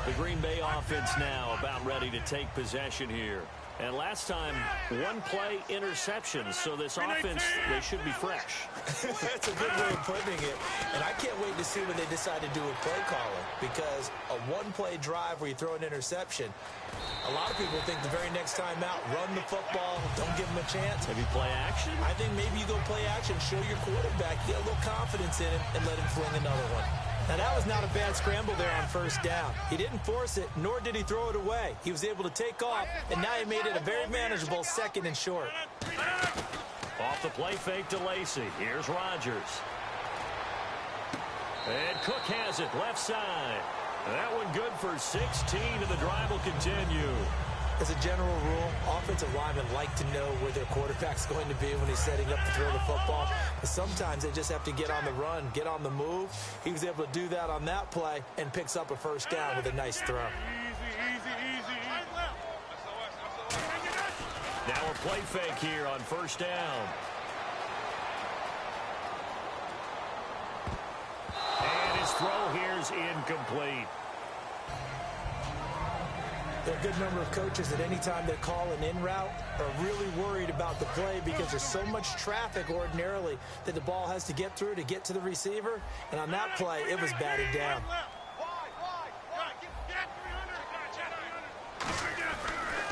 S3: The Green Bay offense now about ready to take possession here. And last time, 1-play interception. So this offense, they should be fresh.
S4: That's a good way of putting it. And I can't wait to see when they decide to do a play calling. Because a 1-play drive where you throw an interception, a lot of people think the very next time out, run the football, don't give them a chance.
S3: Maybe play action?
S4: I think maybe you go play action, show your quarterback, get a little confidence in him, and let him fling another one. Now, that was not a bad scramble there on first down. He didn't force it, nor did he throw it away. He was able to take off, and now he made it a very manageable 2nd and short.
S3: Off the play fake to Lacy. Here's Rodgers. And Cook has it left side. That one good for 16, and the drive will continue.
S4: As a general rule, offensive linemen like to know where their quarterback's going to be when he's setting up to throw the football. But sometimes they just have to get on the run, get on the move. He was able to do that on that play and picks up a first down with a nice throw.
S3: Now a play fake here on first down. And his throw here is incomplete.
S4: There are a good number of coaches that any time they call an in route are really worried about the play because there's so much traffic ordinarily that the ball has to get through to get to the receiver. And on that play, it was batted down.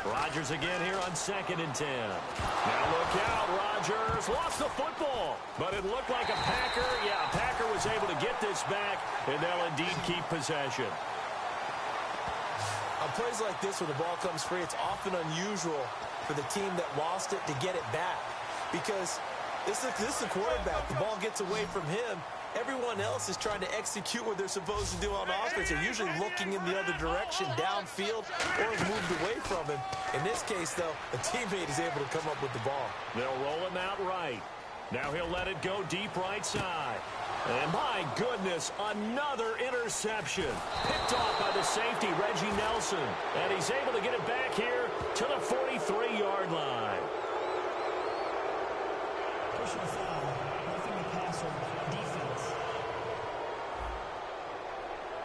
S3: Rodgers again here on 2nd and 10. Now look out, Rodgers lost the football, but it looked like a Packer. Yeah, a Packer was able to get this back, and they'll indeed keep possession.
S4: On plays like this where the ball comes free, it's often unusual for the team that lost it to get it back because this is the quarterback. The ball gets away from him. Everyone else is trying to execute what they're supposed to do on offense. They're usually looking in the other direction, downfield, or have moved away from him. In this case, though, a teammate is able to come up with the ball.
S3: They'll roll him out right. Now he'll let it go deep right side. And my goodness, another interception. Picked off by the safety, Reggie Nelson. And he's able to get it back here to the 43-yard line.
S5: Personal foul, roughing the passer, defense.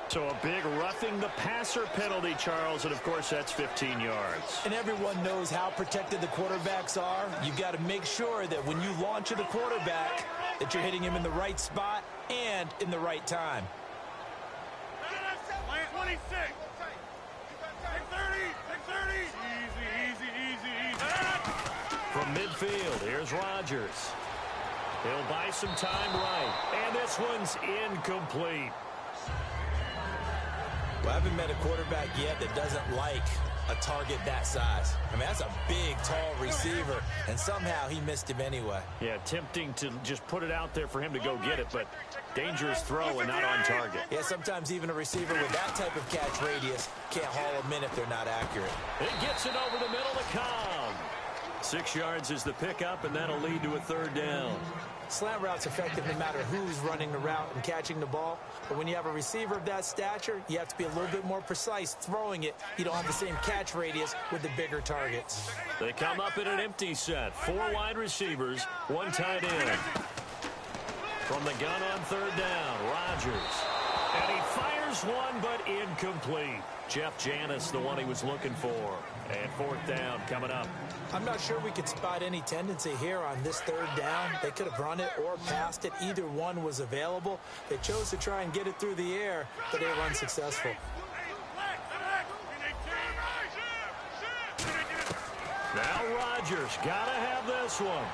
S3: So a big roughing the passer penalty, Charles, and of course that's 15 yards.
S4: And everyone knows how protected the quarterbacks are. You've got to make sure that when you launch at the quarterback, that you're hitting him in the right spot and in the right time.
S6: 26. 630. Easy.
S3: From midfield, here's Rodgers. He'll buy some time right. And this one's incomplete.
S4: Well, I haven't met a quarterback yet that doesn't like a target that size. I mean, that's a big, tall receiver, and somehow he missed him anyway.
S3: Yeah, tempting to just put it out there for him to go get it, but dangerous throw and not on target.
S4: Yeah, sometimes even a receiver with that type of catch radius can't haul them in if they're not accurate.
S3: It gets it over the middle to Cobb. 6 yards is the pickup, and that'll lead to a third down.
S4: Slant route's effective no matter who's running the route and catching the ball. But when you have a receiver of that stature, you have to be a little bit more precise throwing it. You don't have the same catch radius with the bigger targets.
S3: They come up in an empty set. 4 wide receivers, 1 tight end. From the gun on third down, Rodgers. And he fires one, but incomplete. Jeff Janis, the one he was looking for. And fourth down coming up.
S4: I'm not sure we could spot any tendency here on this third down. They could have run it or passed it. Either one was available. They chose to try and get it through the air, but they were unsuccessful.
S3: Now Rodgers, gotta have this one.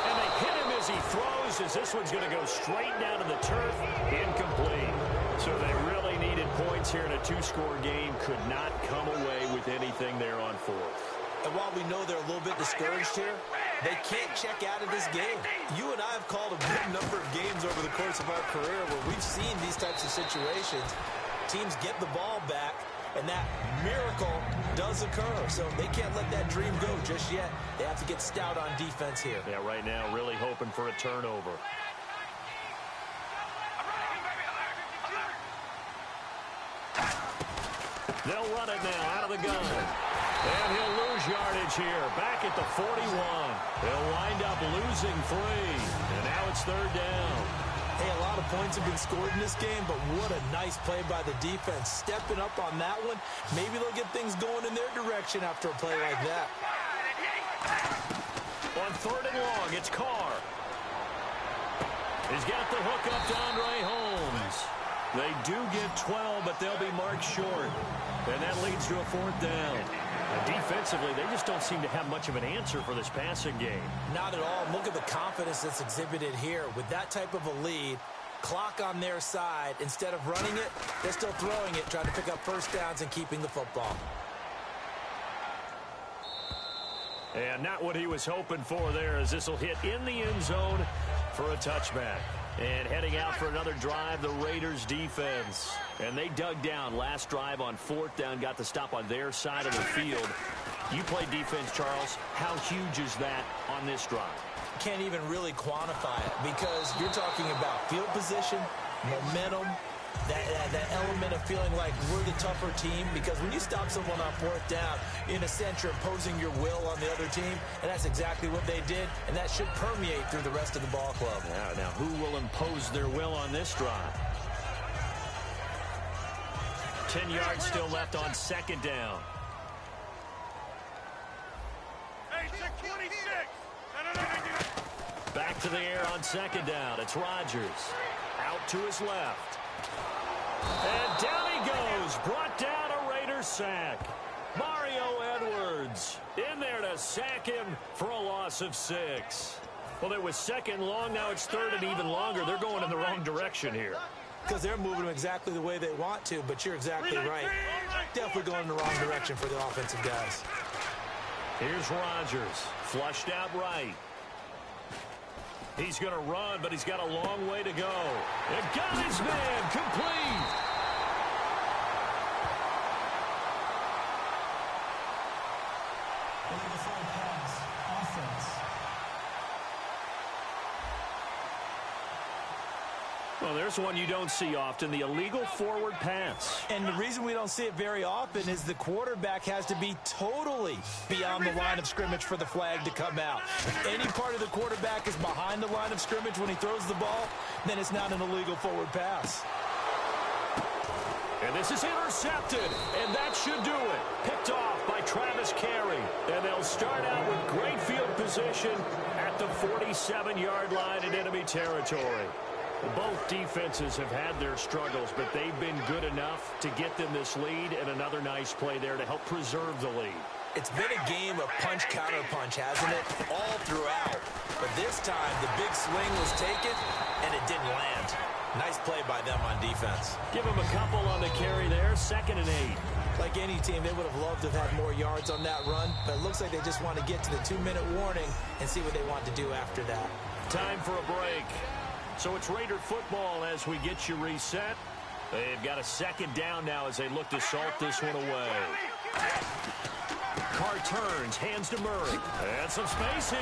S3: And they hit him as he throws, as this one's going to go straight down to the turf. Incomplete. So they really needed points here in a 2-score game. Could not come away with anything there on fourth.
S4: And while we know they're a little bit discouraged here, they can't check out of this game. You and I have called a good number of games over the course of our career where we've seen these types of situations. Teams get the ball back, and that miracle does occur. So they can't let that dream go just yet. They have to get stout on defense here.
S3: Yeah, right now really hoping for a turnover. They'll run it now out of the gun. And he'll lose yardage here. Back at the 41. He'll wind up losing 3. And now it's third down.
S4: Hey, a lot of points have been scored in this game, but what a nice play by the defense. Stepping up on that one. Maybe they'll get things going in their direction after a play like that.
S3: On third and long, it's Carr. He's got the hook up to Andre Holmes. They do get 12, but they'll be marked short. And that leads to a fourth down. Defensively, they just don't seem to have much of an answer for this passing game.
S4: Not at all. Look at the confidence that's exhibited here. With that type of a lead, clock on their side, instead of running it, they're still throwing it, trying to pick up first downs and keeping the football.
S3: And not what he was hoping for there, as this will hit in the end zone for a touchback. And heading out for another drive, the Raiders defense. And they dug down last drive on fourth down, got the stop on their side of the field. You play defense, Charles. How huge is that on this drive?
S4: Can't even really quantify it because you're talking about field position, momentum, that element of feeling like we're the tougher team, because when you stop someone on fourth down, in a sense, you're imposing your will on the other team, and that's exactly what they did, and that should permeate through the rest of the ball club.
S3: Now who will impose their will on this drive? 10 yards still left on second down. Back to the air on second down. It's Rodgers. Out to his left. And down he goes. Brought down a Raider sack. Mario Edwards in there to sack him for a loss of 6. Well, it was second long. Now it's third and even longer. They're going in the wrong direction here.
S4: Because they're moving them exactly the way they want to, but you're exactly right. Definitely going in the wrong direction for the offensive guys.
S3: Here's Rodgers. Flushed out right. He's going to run, but he's got a long way to go. And got his man complete. Well, there's one you don't see often, the illegal forward pass.
S4: And the reason we don't see it very often is the quarterback has to be totally beyond the line of scrimmage for the flag to come out. If any part of the quarterback is behind the line of scrimmage when he throws the ball, then it's not an illegal forward pass.
S3: And this is intercepted, and that should do it. Picked off by Travis Carey. And they'll start out with great field position at the 47-yard line in enemy territory. Both defenses have had their struggles, but they've been good enough to get them this lead, and another nice play there to help preserve the lead.
S4: It's been a game of punch-counter-punch, hasn't it? All throughout. But this time, the big swing was taken, and it didn't land. Nice play by them on defense.
S3: Give him a couple on the carry there, 2nd and 8.
S4: Like any team, they would have loved to have had more yards on that run, but it looks like they just want to get to the 2-minute warning and see what they want to do after that.
S3: Time for a break. So it's Raider football as we get you reset. They've got a 2nd down now as they look to salt this one away. Carr turns, hands to Murray. And some space here.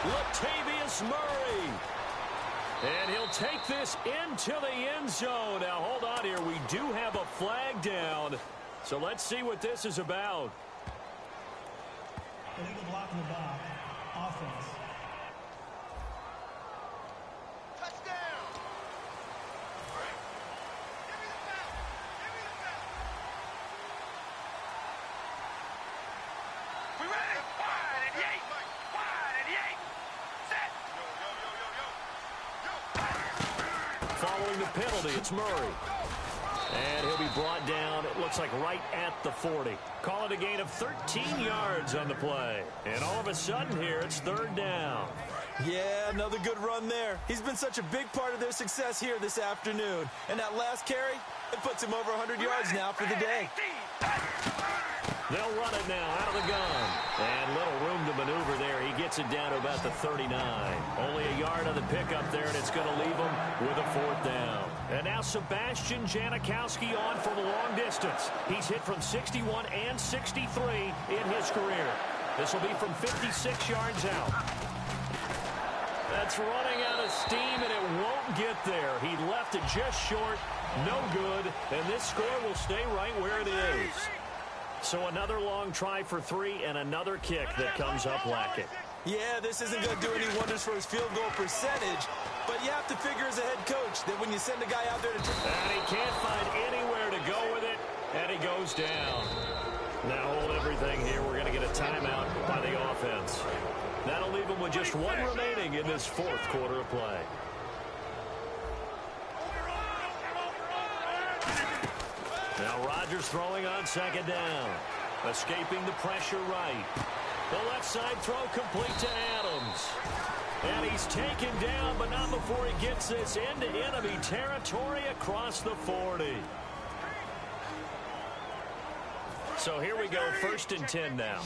S3: Latavius Murray. And he'll take this into the end zone. Now, hold on here. We do have a flag down. So let's see what this is about.
S5: Illegal block in the back. Offense.
S6: Touchdown! Give me the ball! Give me the ball! We ready? Wide and yank! Wide and yank! Set! Yo!
S3: Following the penalty, it's Murray. And he'll be brought down, it looks like right at the 40. Call it a gain of 13 yards on the play. And all of a sudden here, it's 3rd down.
S4: Yeah, another good run there. He's been such a big part of their success here this afternoon. And that last carry, it puts him over 100 yards now for the day.
S3: They'll run it now out of the gun. And little room to maneuver there. He gets it down to about the 39. Only a yard on the pickup there, and it's going to leave him with a 4th down. And now Sebastian Janikowski on for the long distance. He's hit from 61 and 63 in his career. This will be from 56 yards out. That's running out of steam, and it won't get there. He left it just short. No good. And this score will stay right where it is. So another long try for 3 and another kick that comes up lacking.
S4: Yeah, this isn't going to do any wonders for his field goal percentage, but you have to figure as a head coach that when you send a guy out there to...
S3: And he can't find anywhere to go with it, and he goes down. Now hold everything here. We're going to get a timeout by the offense. That'll leave him with just 1 remaining in this 4th quarter of play. Now Rodgers throwing on 2nd down. Escaping the pressure right. The left side throw complete to Adams. And he's taken down, but not before he gets this into enemy territory across the 40. So here we go, 1st and 10 now.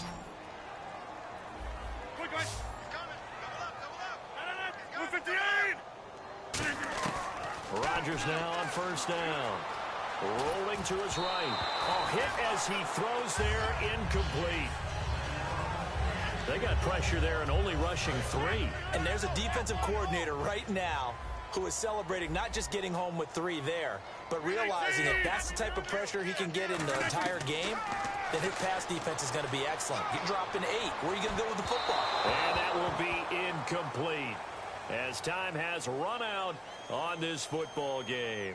S3: Rodgers now on 1st down. Rolling to his right. Oh, hit as he throws there, incomplete. They got pressure there and only rushing 3.
S4: And there's a defensive coordinator right now who is celebrating not just getting home with 3 there, but realizing if that's the type of pressure he can get in the entire game, then his pass defense is going to be excellent. You're dropping 8. Where are you going to go with the football?
S3: And that will be incomplete as time has run out on this football game.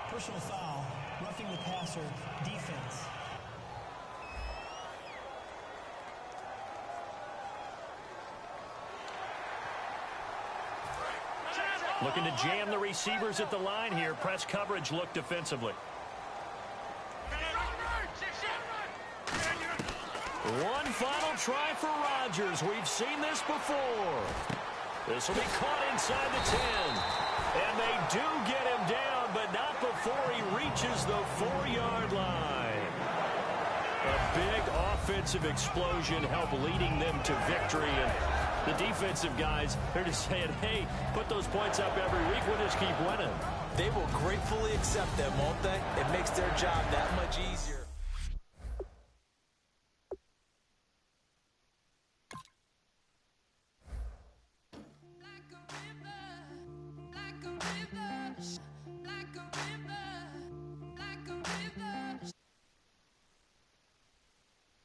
S5: Personal foul, roughing the passer, defense.
S3: Looking to jam the receivers at the line here. Press coverage look defensively. One final try for Rodgers. We've seen this before. This will be caught inside the 10. And they do get him down, but not before he reaches the 4-yard line. A big offensive explosion helped leading them to victory. And the defensive guys, they're just saying, hey, put those points up every week. We'll just keep winning.
S4: They will gratefully accept them, won't they? It makes their job that much easier.